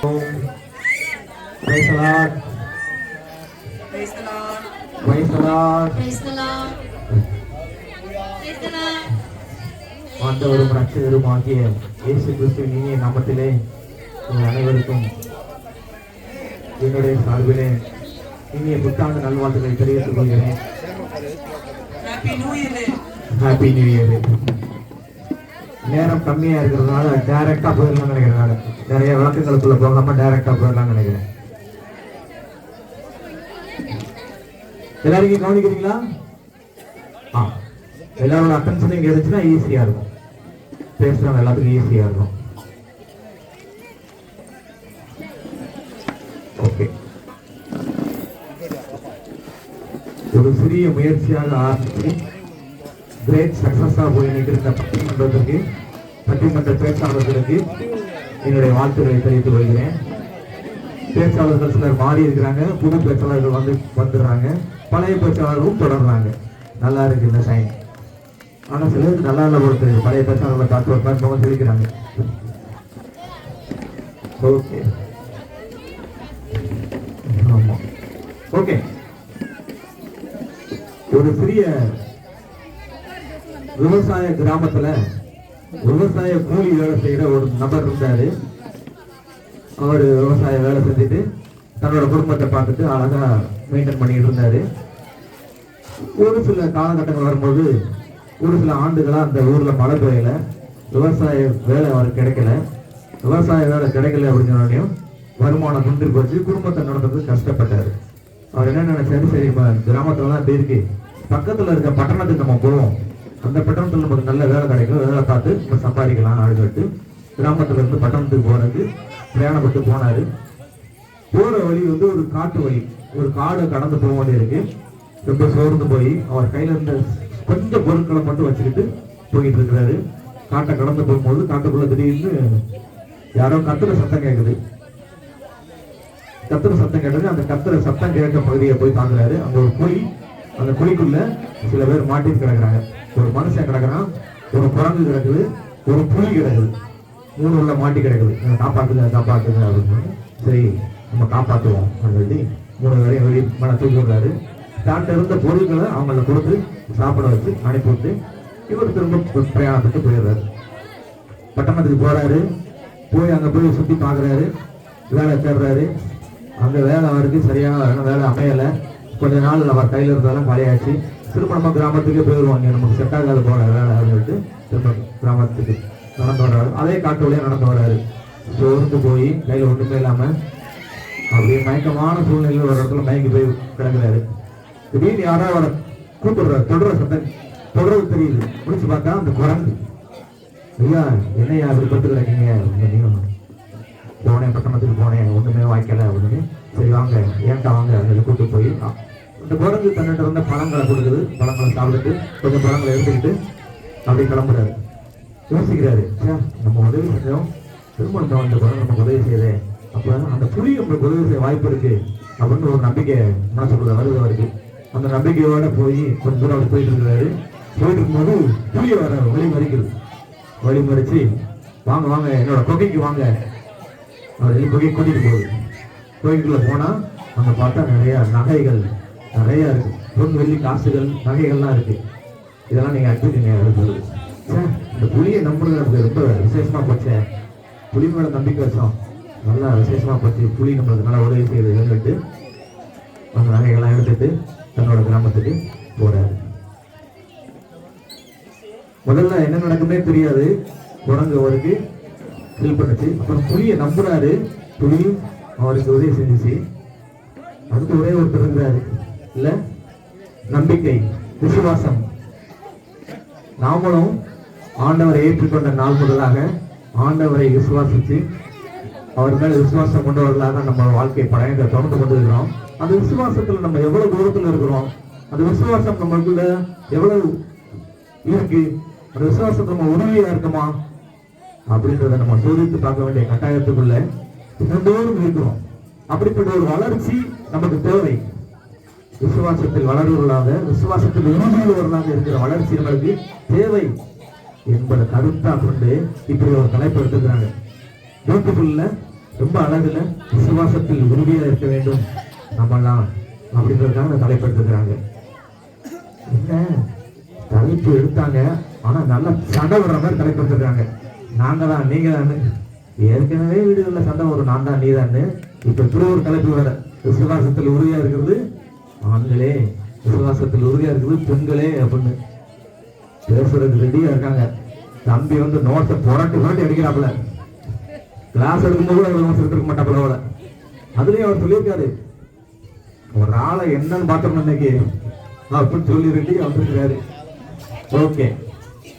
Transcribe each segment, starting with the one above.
Praise the Lord. Praise the Lord. Praise the Lord. Praise the Lord. Praise the Lord. ஆண்டவரும் ரட்சகருமாகிய இயேசு கிறிஸ்துவின் இனிய நாமத்திலே உங்கள் அனைவருக்கும் என்னுடைய சார்பிலே இனிய புத்தாண்டு நல்வாழ்த்துக்களை தெரிவித்துக் கொள்கிறேன். Happy New Year. Happy new year. நேரம் கம்மியா இருக்கிறதுனால டைரக்டா போயிடலாம் நினைக்கிறேன். நிறைய விளக்கங்களுக்குள்ள போகாம டைரக்டா போயிடலாம் நினைக்கிறேன். எல்லாரும் கவனிக்கிறீங்களா? எல்லாரோட அட்டென்ஷன் இங்க இருந்துச்சுன்னா ஈஸியா இருக்கும், பேசுறவங்க எல்லாத்துக்கும் ஈஸியா இருக்கும். ஓகே, ஒரு சிறிய முயற்சியாக ஆரம்பிச்சு கிரேட் சக்சஸா போய் நிற்கிற பட்டிமன்ற பேச்சாளர்களுக்கு என்னுடைய வாழ்த்துக்களை தெரிவித்துக் கொள்கிறேன். பேச்சாளர்கள் சிலர் மாறி இருக்கிறாங்க, புது பேச்சாளர்கள் வந்துடுறாங்க, பழைய பேச்சாளர்களும் தொடர்றாங்க. நல்லா இருக்கு இந்த சைன். ஆனா சிலருக்கு நல்லா இல்ல பொறுத்து பழைய பேச்சாளர்களை பார்த்து ஒரு பார்த்து சொல்லிக்கிறாங்க. ஓகே, ஆமா, ஓகே. ஒரு சிறிய விவசாய கிராமத்துல விவசாய கூலி வேலை செய்யற ஒரு நபர் இருந்தாரு. அவரு விவசாய வேலை செஞ்சுட்டு தன்னோட குடும்பத்தை பார்த்துட்டு அழகா மெயின்டைன் பண்ணிட்டு இருந்தாரு. ஒரு சில காலகட்டங்கள் வரும்போது ஒரு சில ஆண்டுகளா அந்த ஊர்ல மழை பெய்யல, விவசாய வேலை அவருக்கு கிடைக்கல. விவசாய வேலை கிடைக்கல அப்படின்னு வருமானம் குன்றி போச்சு, குடும்பத்தை நடத்துறதுக்கு கஷ்டப்பட்டாரு. அவர் என்ன நினைச்சாரு, சரி கிராமத்துலலாம் இப்படி இருக்கு, பக்கத்துல இருக்க பட்டணத்துக்கு நம்ம போவோம், அந்த பட்டணத்துல நமக்கு நல்ல வேலை கிடைக்கும், வேலை பார்த்து நம்ம சம்பாதிக்கலாம் அப்படின்னு கிராமத்துல இருந்து பட்டணத்துக்கு போறதுக்கு பிரயாணப்பட்டு போனாரு. போற வழி ஒரு காட்டு வழி, ஒரு காடு கடந்து போக வேண்டியிருக்கு. ரொம்ப சோர்ந்து போய் அவர் கையில இருந்த கொஞ்சம் பொருட்களை மட்டும் வச்சுக்கிட்டு போயிட்டு இருக்கிறாரு. காட்டை கடந்து போகும்போது காட்டுக்குள்ள திடீர்னு யாரோ கத்துற சத்தம் கேட்குது. கத்துற சத்தம் கேட்டது. அந்த கத்துற சத்தம் கேட்க பகுதியை போய் தாக்குறாரு. அங்க ஒரு குழி, அந்த குழிக்குள்ள சில பேர் மாட்டிட்டு கிடக்குறாங்க. ஒரு மனுஷன் கிடக்குறான், ஒரு குரங்கு கிடக்குது, ஒரு புலி கிடக்குது, 3 உள்ள மாட்டி கிடக்குது. காப்பாத்துங்க காப்பாத்துங்க அப்படின்னு. சரி நம்ம காப்பாற்றுவோம் அப்படின்னு சொல்லி 3 பேரையும் வெளியே மேலே தூக்கி விடுறாரு. தாட்ட இருந்த பொருட்களை அவங்கள கொடுத்து சாப்பிட வச்சு அனுப்பிவிட்டு இவர் திரும்ப பிரயாணத்துக்கு போயிடுறாரு. பட்டணத்துக்கு போறாரு. போய் அங்க போய் சுத்தி பாக்குறாரு, வேலை தேடுறாரு. அங்க வேலை அவருக்கு சரியான வேலை அமையல. கொஞ்ச நாள் அவர் கையில இருந்ததெல்லாம் காலியாச்சு. திரும்ப நம்ம கிராமத்துக்கே போயிடுவாங்க, நமக்கு செட் ஆகாது போற வேலை அப்படின்னு சொல்லிட்டு திரும்ப கிராமத்துக்கு நடந்து வர்றாரு. அதே காட்டு வழியா நடந்து வர்றாரு. சோர்ந்து போய் கையில ஒண்ணுமே இல்லாம அப்படியே மயக்கமான சூழ்நிலையில் ஒரு இடத்துல மயங்கி போய் கிடக்குறாரு. திடீர்னு யாரோ அவரை கூப்பிடுறாரு, தொடர சத்தம் தொடர்றது தெரியுது. முடிச்சு பார்த்தா அந்த குரங்கு, ஐயா என்னையா அப்படி பட்டு கிடக்கீங்க, போனேன் பட்டணத்துக்கு போனேன், ஒண்ணுமே வாய்க்கல அப்படின்னு. சரி வாங்க ஏன்டா வாங்க அதில் கூட்டு போய் அந்த குரங்கு தன்னிட்ட இருந்த பழங்களை கொடுக்குது. பழங்களை சாப்பிட்டுட்டு கொஞ்சம் பழங்களை எடுத்துக்கிட்டு அப்படி கிளம்புறாரு. யோசிக்கிறாரு, நம்ம உதவி செஞ்சோம், திரும்ப அந்த குரங்கு நமக்கு உதவி செய்யுது, அப்ப அந்த புலி நம்மளுக்கு உதவி செய்ய வாய்ப்பு இருக்கு அப்படின்னு ஒரு நம்பிக்கை மனசுக்குள்ள வருது அவருக்கு. அந்த நம்பிக்கையோட போய் கொஞ்சம் தூரம் அவர் போயிட்டு இருக்கிறாரு. போயிட்டு இருக்கும்போது புளிய வர வழி மறிக்கிறது. வழி மறிச்சு வாங்க வாங்க என்னோட கொகைக்கு வாங்க, அவர் கொகை கூட்டிட்டு போகுது. கோயிலுக்குள்ள போனா அங்க பார்த்தா நிறைய நகைகள் நிறைய இருக்கு, பொன் வெள்ளி காசுகள் நகைகள்லாம் இருக்கு. இதெல்லாம் நீங்க அடிச்சுக்கீங்க சொல்லுது. இந்த புளியை நம்புறது நமக்கு ரொம்ப விசேஷமா போச்சே, புலி மேல நம்பிக்கை வச்சோம், நல்லா விசேஷமா போச்சு, புலி நம்மளுக்கு நல்லா உதவி செய்யுதுன்னு சொல்லிட்டு அந்த நகைகள்லாம் எடுத்துட்டு தன்னோட கிராமத்துக்கு போறாரு. முதல்ல என்ன நடக்குமே தெரியாது, குரங்கு அவருக்கு ஹெல்ப் பண்ணுச்சு. அப்புறம் புலியை நம்புறாரு, புலியும் அவருக்கு உதவி செஞ்சிச்சு. அதுக்கு ஒரே ஒருத்தர் இருக்கிறாரு இல்ல, நம்பிக்கை, விசுவாசம். நாமளும் ஆண்டவரை ஏற்றுக்கொண்ட நாள் முதலாக ஆண்டவரை விசுவாசிச்சு அவர் மேல விசுவாசம் கொண்டவர்களாக நம்ம வாழ்க்கை படையத்தை தொடர்ந்து கொண்டு இருக்கிறோம். அந்த விசுவாசத்துல நம்ம எவ்வளவு தூரத்துல இருக்கிறோம், அந்த விசுவாசம் நம்மளுக்குள்ள எவ்வளவு இருக்கு, அந்த விசுவாசம் நம்ம உறுதியா இருக்குமா அப்படின்றத நம்ம சோதித்து பார்க்க வேண்டிய கட்டாயத்துக்குள்ள தினந்தோறும் இருக்கிறோம். அப்படிப்பட்ட ஒரு வளர்ச்சி நமக்கு தேவை. விசுவாசத்தில் வளர்வர்களாக, விசுவாசத்தில் உறுதியுள்ளவர்களாக இருக்கிற வளர்ச்சி நம்மளுக்கு தேவை என்பதை கருத்தா கொண்டு இப்படி ஒரு தலைப்பு எடுத்துக்கிறாங்க. பியூட்டிஃபுல்ல ரொம்ப அழகுல விசுவாசத்தில் உறுதியா இருக்க வேண்டும் நம்மலாம் அப்படின்றதுக்காக அந்த தலைப்பு எடுத்துக்கிறாங்க. என்ன தலைப்பு எடுத்தாங்க, ஆனா நல்லா சண்டை வர்ற மாதிரி தலைப்பு எடுத்துக்கிறாங்க. நாங்க தான் நீங்க தான், ஏற்கனவே வீடுகள்ல சண்டை வரும், நான் தான் நீ தான். இப்ப இப்படி ஒரு தலைப்பு வேற, விசுவாசத்தில் உறுதியா இருக்கிறது ஆண்களே, விசுவாசத்தில் உறுதியா இருக்குது பெண்களே அப்படின்னு பேசுறதுக்கு ரெடியா இருக்காங்க. தம்பி வந்து நோட்டை புரட்டி அடிக்கிறாப்புல, கிளாஸ் எடுக்கும்போது அவர் நோட்ஸ் எடுத்துக்க மாட்டாப்புல. அதுலயும் அவர் சொல்லியிருக்காரு, ஒரு ஆளை என்னன்னு பார்த்தோம்னு இன்னைக்கு அப்படின்னு சொல்லி ரெடியா வந்துருக்காரு. ஓகே,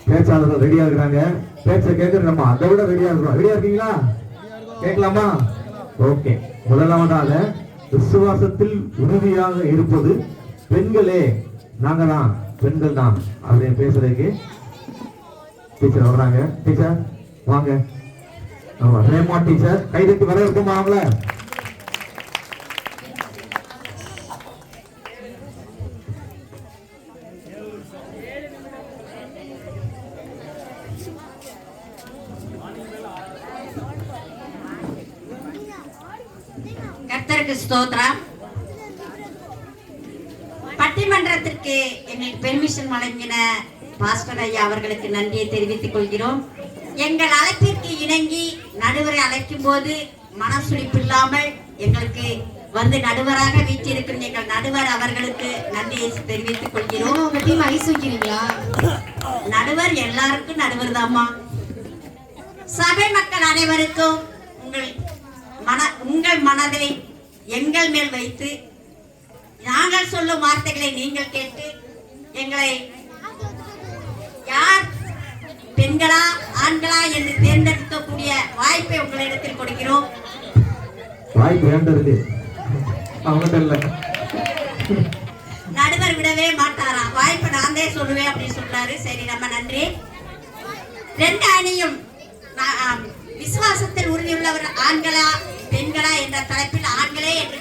பேச்சாளர்கள் ரெடியா இருக்கிறாங்க, பேச்ச கேட்கறது நம்ம அதை விட ரெடியா இருக்கிறோம். ரெடியா இருக்கீங்களா? கேட்கலாமா? ஓகே. முதலாவதாக விசுவாசத்தில் உறுதியாக இருப்பது பெண்களே, நாங்க தான், பெண்கள் தான் அப்படின்னு பேசுறதுக்கு டீச்சர் வர்றாங்க. டீச்சர் வாங்க. ரேமா டீச்சர் கைதட்டி வர இருக்குமா? அவங்கள கர்த்தருக்கு ஸ்தோத்திரம். பட்டிமன்றத்திற்கு எங்களுக்கு பெர்மிஷன் வழங்கின பாஸ்டர் ஐயா அவர்களுக்கு நன்றியை தெரிவித்துக் கொள்கிறோம். எங்கள் அழைப்பிற்கு இணங்கி நடுவரை அழைக்கும் போது மனசுளிப்பு இல்லாமல் எங்களுக்கு வந்து நடுவராக வீட்டிருக்கும் எங்கள் நடுவர் அவர்களுக்கு நன்றியை தெரிவித்துக் கொள்கிறோம். உங்க டீம் ஐஸ் வைக்கிறீங்களா? நடுவர் எல்லாருக்கும் நடுவர் தாமா. சபை மக்கள் அனைவருக்கும் உங்கள் மனதை எங்கள் மேல் வைத்து நாங்கள் சொல்லும் வார்த்தைகளை நீங்கள் கேட்டு எங்களை யார் பெண்களா ஆண்களா என்று தேர்ந்தெடுக்கக்கூடிய வாய்ப்பை உங்களிடத்தில் கொடுக்கிறோம். வாய்ப்பு வேண்டது நடுவர் விடவே மாட்டாரா, வாய்ப்பை நான் தான் சொல்லுவேன் அப்படின்னு சொல்றாரு. சரி, நம்ம நன்றி. ரெண்டு அணியும் விசுவாசத்தில் உறுதியுள்ளவர் ஆண்களா பெண்களா என்ற தலைப்பில் ஆண்களே என்று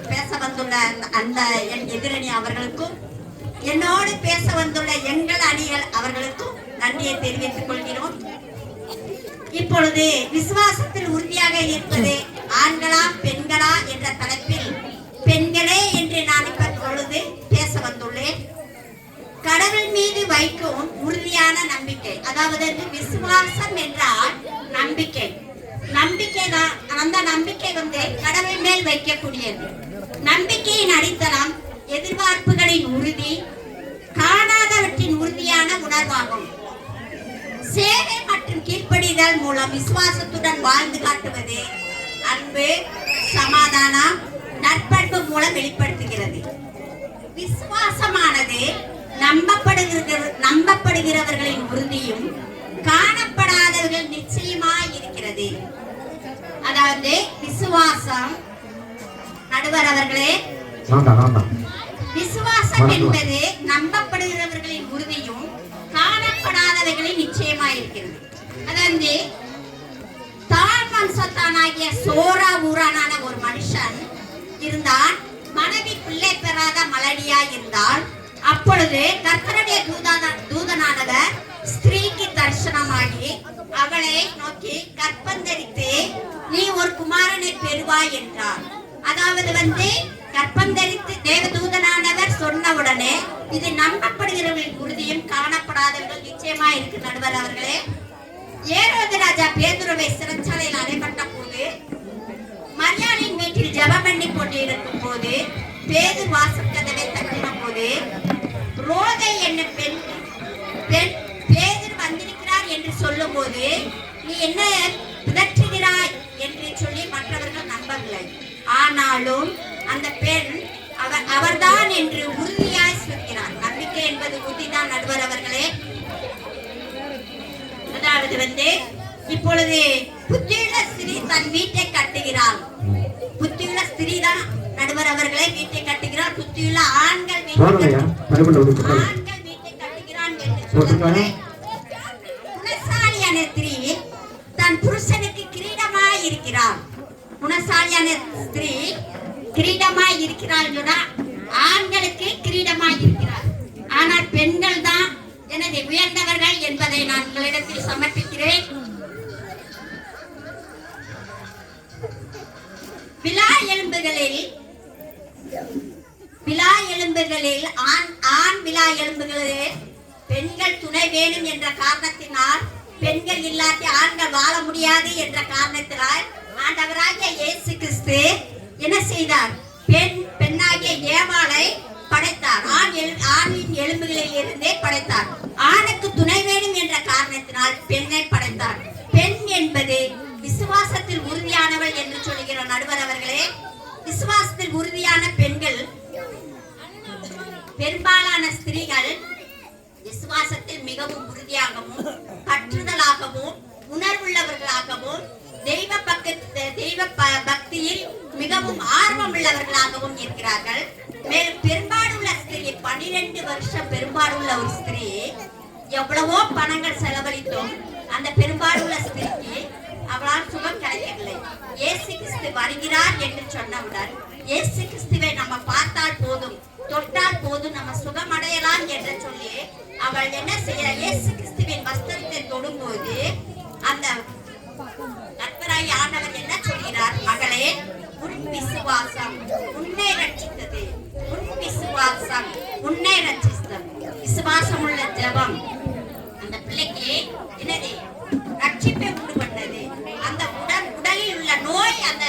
பேச வந்துள்ள அந்த என் எதிரணி அவர்களுக்கும் என்னோடு பேச வந்துள்ள எங்கள் அணிகள் அவர்களுக்கும் நன்றியை தெரிவித்துக் கொள்கிறோம். இப்பொழுது விசுவாசத்தில் உறுதியாக இருப்பது ஆண்களா பெண்களா என்ற தலைப்பில் பெண்களே என்று நான் இப்பொழுது பேச வந்துள்ளேன். கடவுள் மீது வைக்கும் உறுதியான நம்பிக்கை, அதாவது விசுவாசம் என்றால் நம்பிக்கை. நம்பிக்கை தான், அந்த நம்பிக்கை வந்து கடவுள் மேல் வைக்கக்கூடியது. நம்பிக்கையின் அடித்தளம் எதிர்பார்ப்புகளின் உறுதி, காணாதவற்றின் உறுதியான உணர்வாகும். சேவை மற்றும் கீழ்ப்படிதல் மூலம் விசுவாசத்துடன் வாழ்ந்து காட்டுவது அன்பு, சமாதானம், நற்பண்பு மூலம் வெளிப்படுத்துகிறது. விசுவாசமானது நம்பப்படுகிறவர்களின் உறுதியும் காணப்படாதவர்கள் நிச்சயமாய் இருக்கிறது. அதாவது விசுவாசம், நடுவர் அவர்களே, விசுவாசம் என்பது நம்பப்படுகிறவர்களின் உறுதியும் காணப்படாதவர்களின் நிச்சயமாய் இருக்கிறது. அதாவது தான் வம்சத்தானாகிய சோரா ஊரானான ஒரு மனுஷன் இருந்தான். மனைவி பிள்ளை பெறாத மலடியாய் இருந்தால், அப்பொழுது கர்த்தருடைய தூதனானவர் ஸ்திரீக்கு தரிசனமாகி அவளை நோக்கி கற்பந்தரித்து நீ ஒரு குமாரனை பெறுவாய் என்றார். அதாவது கற்பந்தரித்து தேவதூதனானவர் சொன்னவுடனே இது நம்பப்படுகிறவர்களின் உறுதியும் காணப்படாதவர்கள் நிச்சயமா இருக்கு. நடுவர் அவர்களே, ஏரோது ராஜா பேதுருவை சிறைச்சாலையில் அடைபட்ட போது மரியாளின் வீட்டில் ஜெபம் பண்ணி கொண்டிருக்கும் போது பேதுரு வாசல் கதவை தட்டின போது ரோதை என்ன பெண் பேதுரு வந்திருக்கிறார் என்று சொல்லும் போது நீ என்ன பிதற்றுகிறாய் என்று சொல்லி மற்றவர்கள் நம்பவில்லை. ஆனாலும் அந்த பெண் அவர்தான் என்று உறுதியாய் சொல்கிறார். நம்பிக்கை என்பது உறுதிதான் நடுவர் அவர்களே. அதாவது இப்பொழுது புத்தியுள்ள ஸ்திரீ தன் வீட்டை கட்டுகிறாள். புத்தியுள்ள ஸ்திரீ தான் நடுவர் அவர்களே வீட்டை கட்டுகிறார். புத்தியுள்ள ஆண்கள் வீட்டை கட்டுகிறான் என்று சொல்லும்போது குணசாலியான ஸ்திரீ தன் புருஷனுக்கு கிரீடமாய் இருக்கிறார். குணசாலியான ஸ்திரீ கிரீடமாய் இருக்கிறாள் சொன்னா ஆண்களுக்கு கிரீடமாய் இருக்கிறார். ஆனால் பெண்கள் தான் எனது உயர்ந்தவர்கள் என்பதை நான் உங்களிடத்தில் சமர்ப்பிக்கிறேன். எலும்புகளில் ஆண் விழா எலும்புகளில் பெண்கள் துணை வேணும் என்ற காரணத்தினால், பெண்கள் இல்லாட்டி ஆண்கள் வாழ முடியாது என்ற காரணத்தினால் ஆண்டவராகிய இயேசு கிறிஸ்து என்ன செய்தார்? பெண்ணாகிய ஏவாளை படைத்தார். ஆணின் எலும்புகளில் இருந்தே படைத்தார். ஆணுக்கு துணை வேணும் என்ற காரணத்தினால் பெண்ணை படைத்தார். பெண் என்பது விசுவாசத்தில் உறுதியானவள் என்று சொல்லுகிற நடுவர் அவர்களே, விசுவாசத்தில் உறுதியான பெண்கள், பெரும்பாலான ஸ்திரீகள் விசுவாசத்தில் மிகவும் உறுதியாகவும் கற்றுதலாகவும் உணர்வுள்ளவர்களாகவும் தெய்வ பக்தியில் மிகவும் ஆர்வம் உள்ளவர்களாகவும் இருக்கிறார்கள். மேலும் பெரும்பாலுள்ள ஸ்திரீ 12 வருஷம் பெரும்பாலுள்ள ஒரு ஸ்திரீ எவ்வளவோ பணங்கள் செலவழித்தோம் அந்த பெரும்பாலுள்ள ஸ்திரீக்கு அவளால் சுகம் கிடைக்கவில்லை. இயேசு கிறிஸ்து வருகிறார் என்று சொன்னவுடன் இயேசு கிறிஸ்துவை நம்ம பார்த்தால் போதும், தொட்டால் போதும், நம்ம சுகம் அடையலாம் என்று சொல்லி அவள் என்ன செய்ய, இயேசு கிறிஸ்துவின் வஸ்திரத்தை தொடும்போது அந்த கர்த்தராகிய ஆண்டவர் என்ன சொல்கிறார்? மகளே, உன் விசுவாசம் உன்னை ரட்சித்தது, உன் விசுவாசம் உன்னை ரட்சித்தது. விசுவாசம் உள்ள ஜெபம் அந்த பிள்ளைக்கு என்னது? ரட்சிப்பை உண்டு பண்ணது. அந்த உடலில் உள்ள நோய் அந்த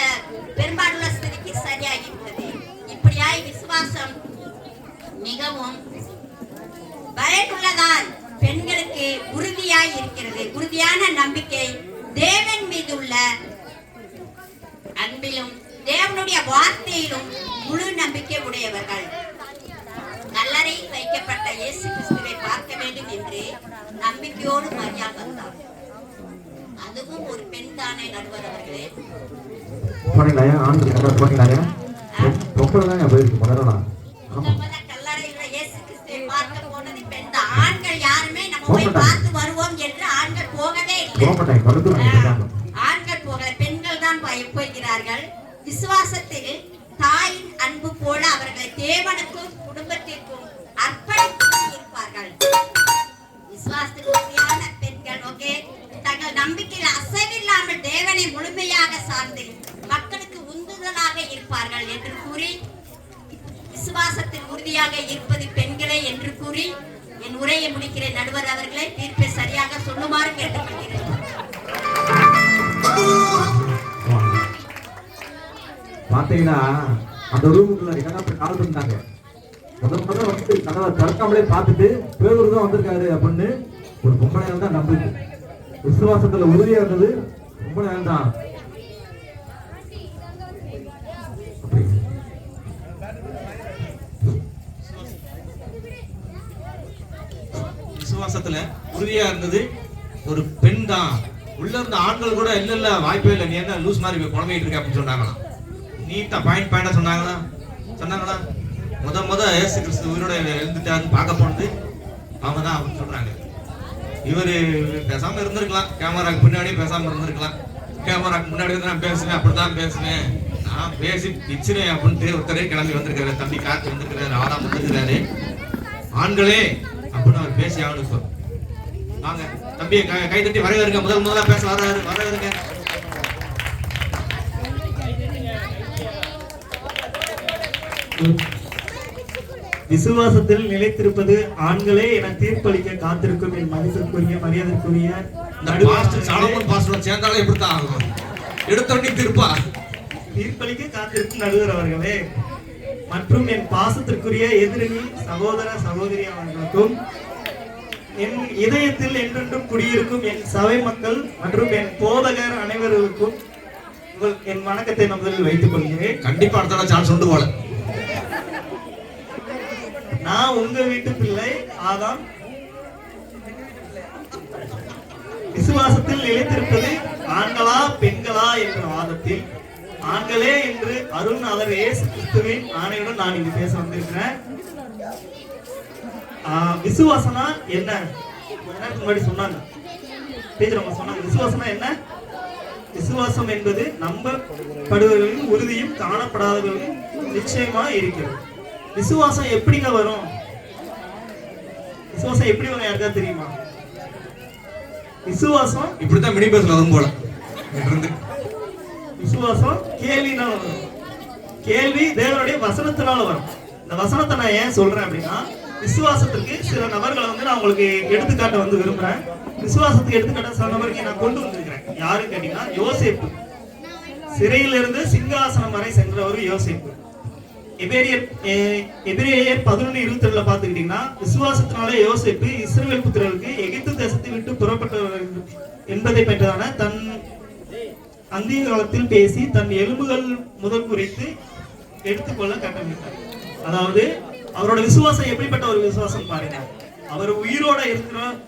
பெரும்பாலுள்ள ஸ்திதிக்கு சரியாகிவிட்டது. இப்படியாய் விசுவாசம் மிகவும் பயனுள்ளதால் பெண்களுக்கு உறுதியாய் இருக்கிறது. உறுதியான நம்பிக்கை தேவன் மீது உள்ள அன்பிலும் தேவனுடைய வார்த்தையிலும் முழு நம்பிக்கை உடையவர்கள். கல்லறையில் வைக்கப்பட்ட இயேசு கிறிஸ்துவை பார்க்க வேண்டும் என்று நம்பிக்கையோடு மரியா வந்தார். அதுவும் ஒரு பெண் தானே நடுவர் அவர்களே. கல்லறையில் இயேசு கிறிஸ்துவை பார்க்க போனது பெண் தான். ஆண்கள் யாருமே நம்ம போய் பார்த்து வருவோம் என்று ஆண்கள் போகவே இல்லை. ஆண்கள் போகல, பெண்கள் தான் போகிறார்கள். விசுவாசத்தில் தாயின் அன்பு போல அவர்களை தேவனுக்கும் குடும்பத்திற்கும் அர்ப்பணித்து இருப்பார்கள். விசுவாசத்தில் உறுதியான பெண்கள் தங்கள் நம்பிக்கையில் அசைவில்லாமல் தேவனை முழுமையாக சார்ந்து மக்களுக்கு உந்துதலாக இருப்பார்கள் என்று கூறி, விசுவாசத்தில் உறுதியாக இருப்பது பெண்களே என்று கூறி என் உரையை முடிக்கிற நடுவர் அவர்களை தீர்ப்பை சரியாக சொல்லுமாறு கேட்டுக்கொள்கிறேன். பாத்தீங்கன்னா அந்த ரூமுக்குள்ள கால் பண்ணிட்டாங்க. முதல்ல வந்து கதவை திறக்காமலே பார்த்துட்டு பேரூர் தான் வந்திருக்காரு அப்படின்னு ஒரு பொம்பளையால் தான் நம்புது. விசுவாசத்துல உறுதியா இருந்தது பொம்பளையால் தான். விசுவாசத்துல உறுதியா இருந்தது ஒரு பெண் தான். உள்ள இருந்த ஆண்கள் கூட இல்ல வாய்ப்பே இல்லை, நீ என்ன லூஸ் மாதிரி குழம்பிட்டு இருக்க அப்படின்னு சொன்னாங்களா? நீட்டா பாயிண்டா சொன்னாங்களா? முத இயேசு கிறிஸ்து உயிரோட எழுந்துட்டாருன்னு பார்க்க போனது அவங்க தான் அப்படின்னு சொல்றாங்க. இவரு பேசாம இருந்திருக்கலாம், கேமராக்கு பின்னாடி பேசாம இருந்திருக்கலாம். கேமராக்கு முன்னாடி வந்து நான் பேசுவேன், அப்படித்தான் பேசுவேன், நான் பேசி பிச்சுனேன் அப்படின்ட்டு ஒருத்தரே கிளம்பி வந்திருக்காரு. தம்பி காத்து வந்திருக்கிறாரு, ஆறாம் வந்திருக்கிறாரு. ஆண்களே அப்படின்னு அவர் பேசி ஆகணும். வாங்க தம்பியை கை தட்டி வரவேற்க. முதல்ல பேச வரவேற்க. விசுவாசத்தில் நிலைத்திருப்பது ஆண்களே என தீர்ப்பளிக்க காத்திருக்கும் என் மதிப்பிற்குரிய மரியாதைக்குரிய சேர்ந்தாலே எப்படித்தான் ஆகும்? எடுத்தோடனே தீர்ப்பளிக்க காத்திருக்கும் நடுவர் அவர்களே மற்றும் என் பாசத்திற்குரிய எதிரணி சகோதர சகோதரி அவர்களுக்கும், என் இதயத்தில் என்றென்றும் குடியிருக்கும் என் சபை மக்கள் மற்றும் என் போதகர் அனைவருக்கும் என் வணக்கத்தை முதலில் வைத்துக் கொள்கிறேன். கண்டிப்பா அடுத்த சான்ஸ் உண்டு போல. நான் உங்க வீட்டு பிள்ளை ஆதாம். விசுவாசத்தில் நிலைத்திருப்பது ஆண்களா பெண்களா என்ற வாதத்தில் ஆண்களே என்று அருண் அவர் இயேசு கிறிஸ்துவின் ஆணையுடன் நான் இங்கு பேச வந்திருக்கிறேன். விசுவாசனா என்ன? முன்னாடி சொன்னாங்க டீச்சர், அவங்க சொன்னாங்க விசுவாசனா என்ன? விசுவாசம் என்பது நம்பப்படுவர்களின் உறுதியும் காணப்படாதவர்களும் நிச்சயமா இருக்கிறது. விசுவாசம் எப்படிங்க வரும்? விசுவாசம் எப்படி வரும் யாருக்கா தெரியுமா? விசுவாசம் இப்படித்தான் மினி பஸ்ல வரும் போல. விசுவாசம் கேள்வினால வரும். கேள்வி தேவனுடைய வசனத்தினால வரும். இந்த வசனத்தை நான் ஏன் சொல்றேன் அப்படின்னா, விசுவாசத்துக்கு சில நபர்களை வந்து நான் உங்களுக்கு எடுத்துக்காட்ட வந்து விரும்புறேன். விசுவாசத்துக்கு எடுத்துக்காட்ட சில நபருக்கு நான் கொண்டு வந்திருக்கிறேன். யாருன்னு கேட்டீங்கன்னா, யோசேப்பு. சிறையிலிருந்து சிங்காசனம் வரை சென்றவர் யோசேப்பு. எபிரேயர் 11:22 பாத்துக்கிட்டீங்கன்னா, விசுவாசத்தினாலே யோசேப்பு இஸ்ரவேல் புத்திரர்களுக்கு எகிப்து தேசத்தை விட்டு புறப்பட்டவர் என்பதை பெற்றதான தன் அந்திய காலத்தில் பேசி தன் எலும்புகள் முதல் குறித்து எடுத்துக்கொள்ள கட்டளையிட்டார். அதாவது அவரோட விசுவாசம் எப்படிப்பட்ட ஒரு விசுவாசம் பாருங்க. அவர் உயிரோட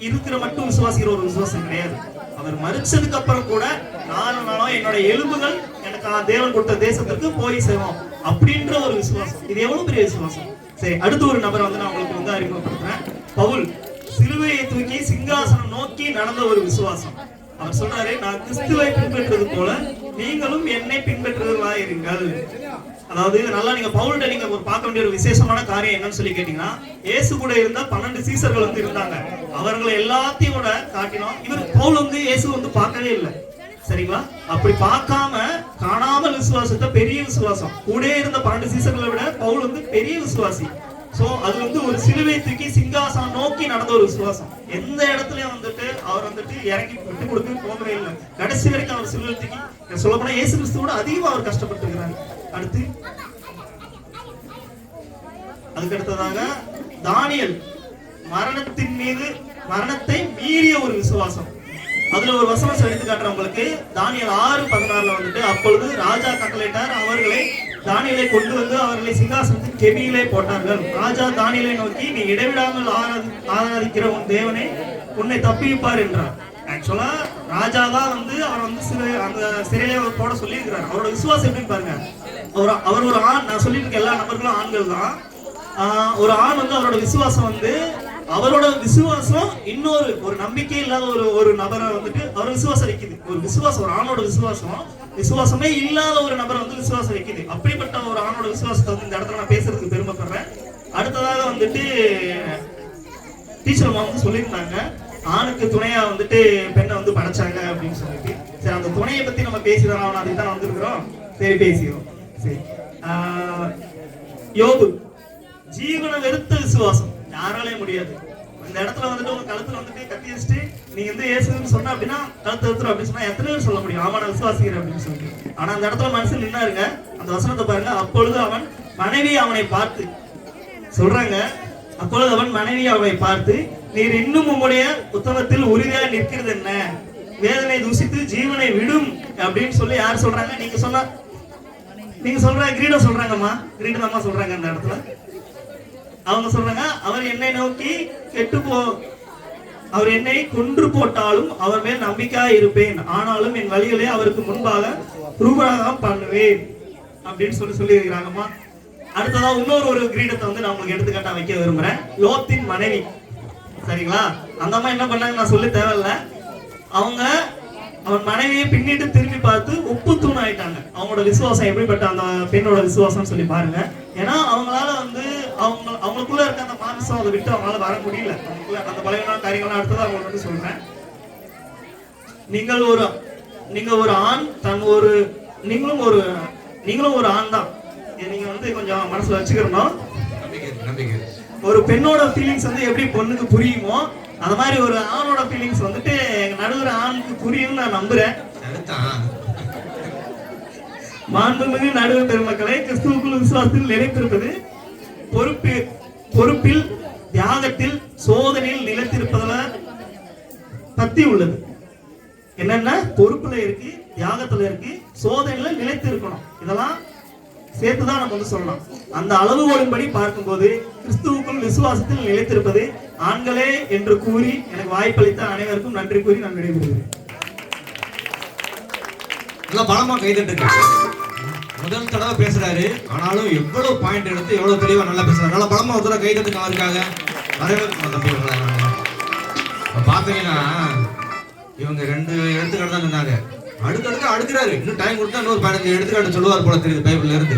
இருக்கிற மட்டும் விசுவாசிக்கிற ஒரு விசுவாசம் கிடையாது. அவர் மரிச்சதுக்கு அப்புறம் கூட நானும் என்னோட எலும்புகள் எனக்கு தேவன் கொடுத்த தேசத்துக்கு போய் சேரும் அப்படின்ற ஒரு விசுவாசம். இது எவ்வளவு பெரிய விசுவாசம். சரி, அடுத்த ஒரு நபரை வந்து நான் உங்களுக்கு வந்து அறிமுகப்படுத்துறேன். பவுல் சிலுவையை தூக்கி சிங்காசனம் நோக்கி நடந்த ஒரு விசுவாசம். அவர் சொல்றாரு, நான் கிறிஸ்துவை பின்பற்றுவது போல நீங்களும் என்னை பின்பற்றுவதா இருங்கள். அதாவது நல்லா நீங்க பவுல்கிட்ட நீங்க ஒரு பார்க்க வேண்டிய ஒரு விசேஷமான காரியம் என்னன்னு சொல்லி கேட்டீங்கன்னா, இயேசு கூட இருந்த 12 சீசர்கள் வந்து இருந்தாங்க. அவர்களை எல்லாத்தையும் கூட காட்டினோம். இவர் பவுல் வந்து இயேசு வந்து பார்க்கவே இல்லை. சரிங்களா? அப்படி பார்க்காம காணாமல் விசுவாசத்தை பெரிய விசுவாசம். கூட இருந்த 12 சீசர்களை விட பவுல் வந்து பெரிய விசுவாசி. சோ அது வந்து ஒரு சிலுவை தூக்கி சிங்காசனம் நோக்கி நடந்த ஒரு விசுவாசம். எந்த இடத்துலயும் வந்துட்டு அவர் வந்துட்டு இறங்கி விட்டு கொடுக்க போகவே இல்லை. கடைசி வரைக்கும் அவர் சிலுவை தூக்கி சொல்ல போனா இயேசு கிறிஸ்துவோட அதிகமா அவர் கஷ்டப்பட்டு இருக்கிறார். அடுத்து அதுக்கு அடுத்ததாக தானியேல் மரணத்தின் மீது மரணத்தை மீறிய ஒரு விசுவாசம். அதுல ஒரு வசனம் எடுத்து காட்டுறேன் உங்களுக்கு. தானியேல் 6:16 வந்துட்டு, அப்பொழுது ராஜா கட்டளையிட்டார், அவர்களை தானியேலை கொண்டு வந்து அவர்களை சிங்காசனத்தின் கெபியிலே போட்டார்கள். ராஜா தானியேலை நோக்கி, நீ இடைவிடாமல் ஆராதிக்கிற உன் தேவனை உன்னை தப்பிப்பார் என்றார். ஆக்சுவலா ராஜா தான் வந்து அவர் வந்து அந்த சிறையிலே போட சொல்லி இருக்கிறார். அவரோட விசுவாசம் எப்படின்னு பாருங்க. அவர் ஒரு ஆண். நான் சொல்லிட்டு இருக்க எல்லா நபர்களும் ஆண்கள் தான். ஒரு ஆண் வந்து அவரோட விசுவாசம் வந்து அவரோட விசுவாசம் இன்னொரு ஒரு நம்பிக்கை இல்லாத ஒரு நபரை வந்துட்டு அவர் விசுவாசம் வைக்குது. ஒரு விசுவாசம், ஒரு ஆணோட விசுவாசமே இல்லாத ஒரு நபரை வந்து விசுவாசம் வைக்குது. அப்படிப்பட்ட ஒரு ஆணோட விசுவாசத்தை வந்து இந்த இடத்துல நான் பேசுறதுக்கு பெருமைப்படுறேன். அடுத்ததாக வந்துட்டு டீச்சர் வந்து சொல்லியிருந்தாங்க, ஆணுக்கு துணையா வந்துட்டு பெண்ணை வந்து படைச்சாங்க அப்படின்னு சொல்லிட்டு. சரி, அந்த துணையை பத்தி நம்ம பேசிதான் ஆகணும். அதுக்கு தான் வந்திருக்கிறோம். சரி, பேசிடுவோம். சரி, யோபு ஜீவனை வெறுத்த விசுவாசம் யாராலே முடியாது. இந்த இடத்துல வந்துட்டு உங்க கழுத்துல வந்துட்டு கத்தி வச்சுட்டு நீங்க வந்து இயேசுன்னு சொன்ன அப்படின்னா கழுத்து எடுத்துரும் அப்படின்னு சொன்னா எத்தனை பேர் சொல்ல முடியும்? ஆமா, நான் விசுவாசிக்கிறேன் அப்படின்னு சொல்லிட்டு. ஆனா அந்த இடத்துல மனுஷன் நின்னாருங்க. அந்த வசனத்தை பாருங்க. அப்பொழுது அவன் மனைவி அவனை பார்த்து சொல்றாங்க, அப்பொழுது அவன் மனைவி அவனை பார்த்து, நீர் இன்னும் உம்முடைய உத்தமத்தில் உறுதியாக நிற்கிறது என்ன? வேதனை தூசித்து ஜீவனை விடும் அப்படின்னு சொல்லி யார் சொல்றாங்க? நீங்க சொல்றாங்க, கிரீடம் சொல்றாங்கம்மா, கிரீடம் அம்மா சொல்றாங்க. அந்த இடத்துல அவங்க சொல்றாங்க, அவர் என்னை நோக்கி அவர் என்னை கொன்று போட்டாலும் அவர் மேல் நம்பிக்கையா இருப்பேன், ஆனாலும் என் வழிகளே அவருக்கு முன்பாக ரூபராகம் பண்ணுவேன் அப்படின்னு சொல்லி இருக்கிறாங்கம்மா. அடுத்ததா இன்னொரு கிரீடத்தை வந்து நான் உங்களுக்கு எடுத்துக்காட்டா வைக்க விரும்புறேன். லோத்தின் மனைவி. சரிங்களா? அந்த அம்மா என்ன பண்ணாங்க நான் சொல்ல தேவையில்ல. அவன் மனைவியை பின்னிட்டு திரும்பி பார்த்து உப்பு தூண் ஆயிட்டாங்க. அவங்களோட விசுவாசம் எப்படிப்பட்ட அந்த பெண்ணோட விசுவாசம் சொல்லி பாருங்க. ஏன்னா அவங்களால வந்து அவங்களுக்குள்ள இருக்க அந்த மாமிசம் அதை விட்டு அவங்களால வர முடியல. அவங்களுக்குள்ள அந்த பலவீனமான காரியங்கள்லாம் அடுத்தது அவங்க வந்து சொல்றேன். நீங்க ஒரு ஆண் நீங்களும் ஒரு ஆண் தான். நீங்க வந்து கொஞ்சம் மனசுல வச்சுக்கிறோம். ஒரு பெண்ணோட ஃபீலிங்ஸ் வந்து எப்படி பொண்ணுக்கு புரியுமோ அந்த மாதிரி ஒரு ஆணோட ஃபீலிங்ஸ் வந்துட்டு நடுவுற ஆணுக்கு புரியும்னு நான் நம்புறேன். மாண்புமிகு நடுவர் பெருமக்களை, கிறிஸ்துவுக்குள் விசுவாசத்தில் நிலைத்திருப்பது பொறுப்பில் தியாகத்தில் சோதனையில் நிலைத்திருப்பதுல பத்தி உள்ளது. என்னன்னா பொறுப்புல இருக்கு, தியாகத்துல இருக்கு, சோதனையில நிலைத்து இருக்கணும். இதெல்லாம் சேர்த்துதான் நம்ம வந்து சொல்லலாம். அந்த அளவுகோலின்படி பார்க்கும்போது கிறிஸ்துவுக்குள் விசுவாசத்தில் நிலைத்திருப்பது ஆண்களே என்று கூறி எனக்கு வாய்ப்பளித்த அனைவருக்கும் நன்றி கூறி நான் விடைபெறுகிறேன். பலமா கைதட்டு. முதல் தடவை பேசுறாரு, ஆனாலும் எவ்வளவு பாயிண்ட் எடுத்து எவ்வளவு தெளிவா நல்லா பேசுறாரு. நல்லா பலமா ஒரு தடவை கைதட்டுக்கு அவருக்காக பாத்தீங்கன்னா இவங்க 2 எடுத்துக்காட்டு தான் சொன்னாங்க. அடுத்தடுத்து அடுக்கிறாரு. இன்னும் டைம் கொடுத்தா இன்னொரு 15 எடுத்துக்காட்டு சொல்லுவார் போல தெரியுது பைபிள்ல இருந்து.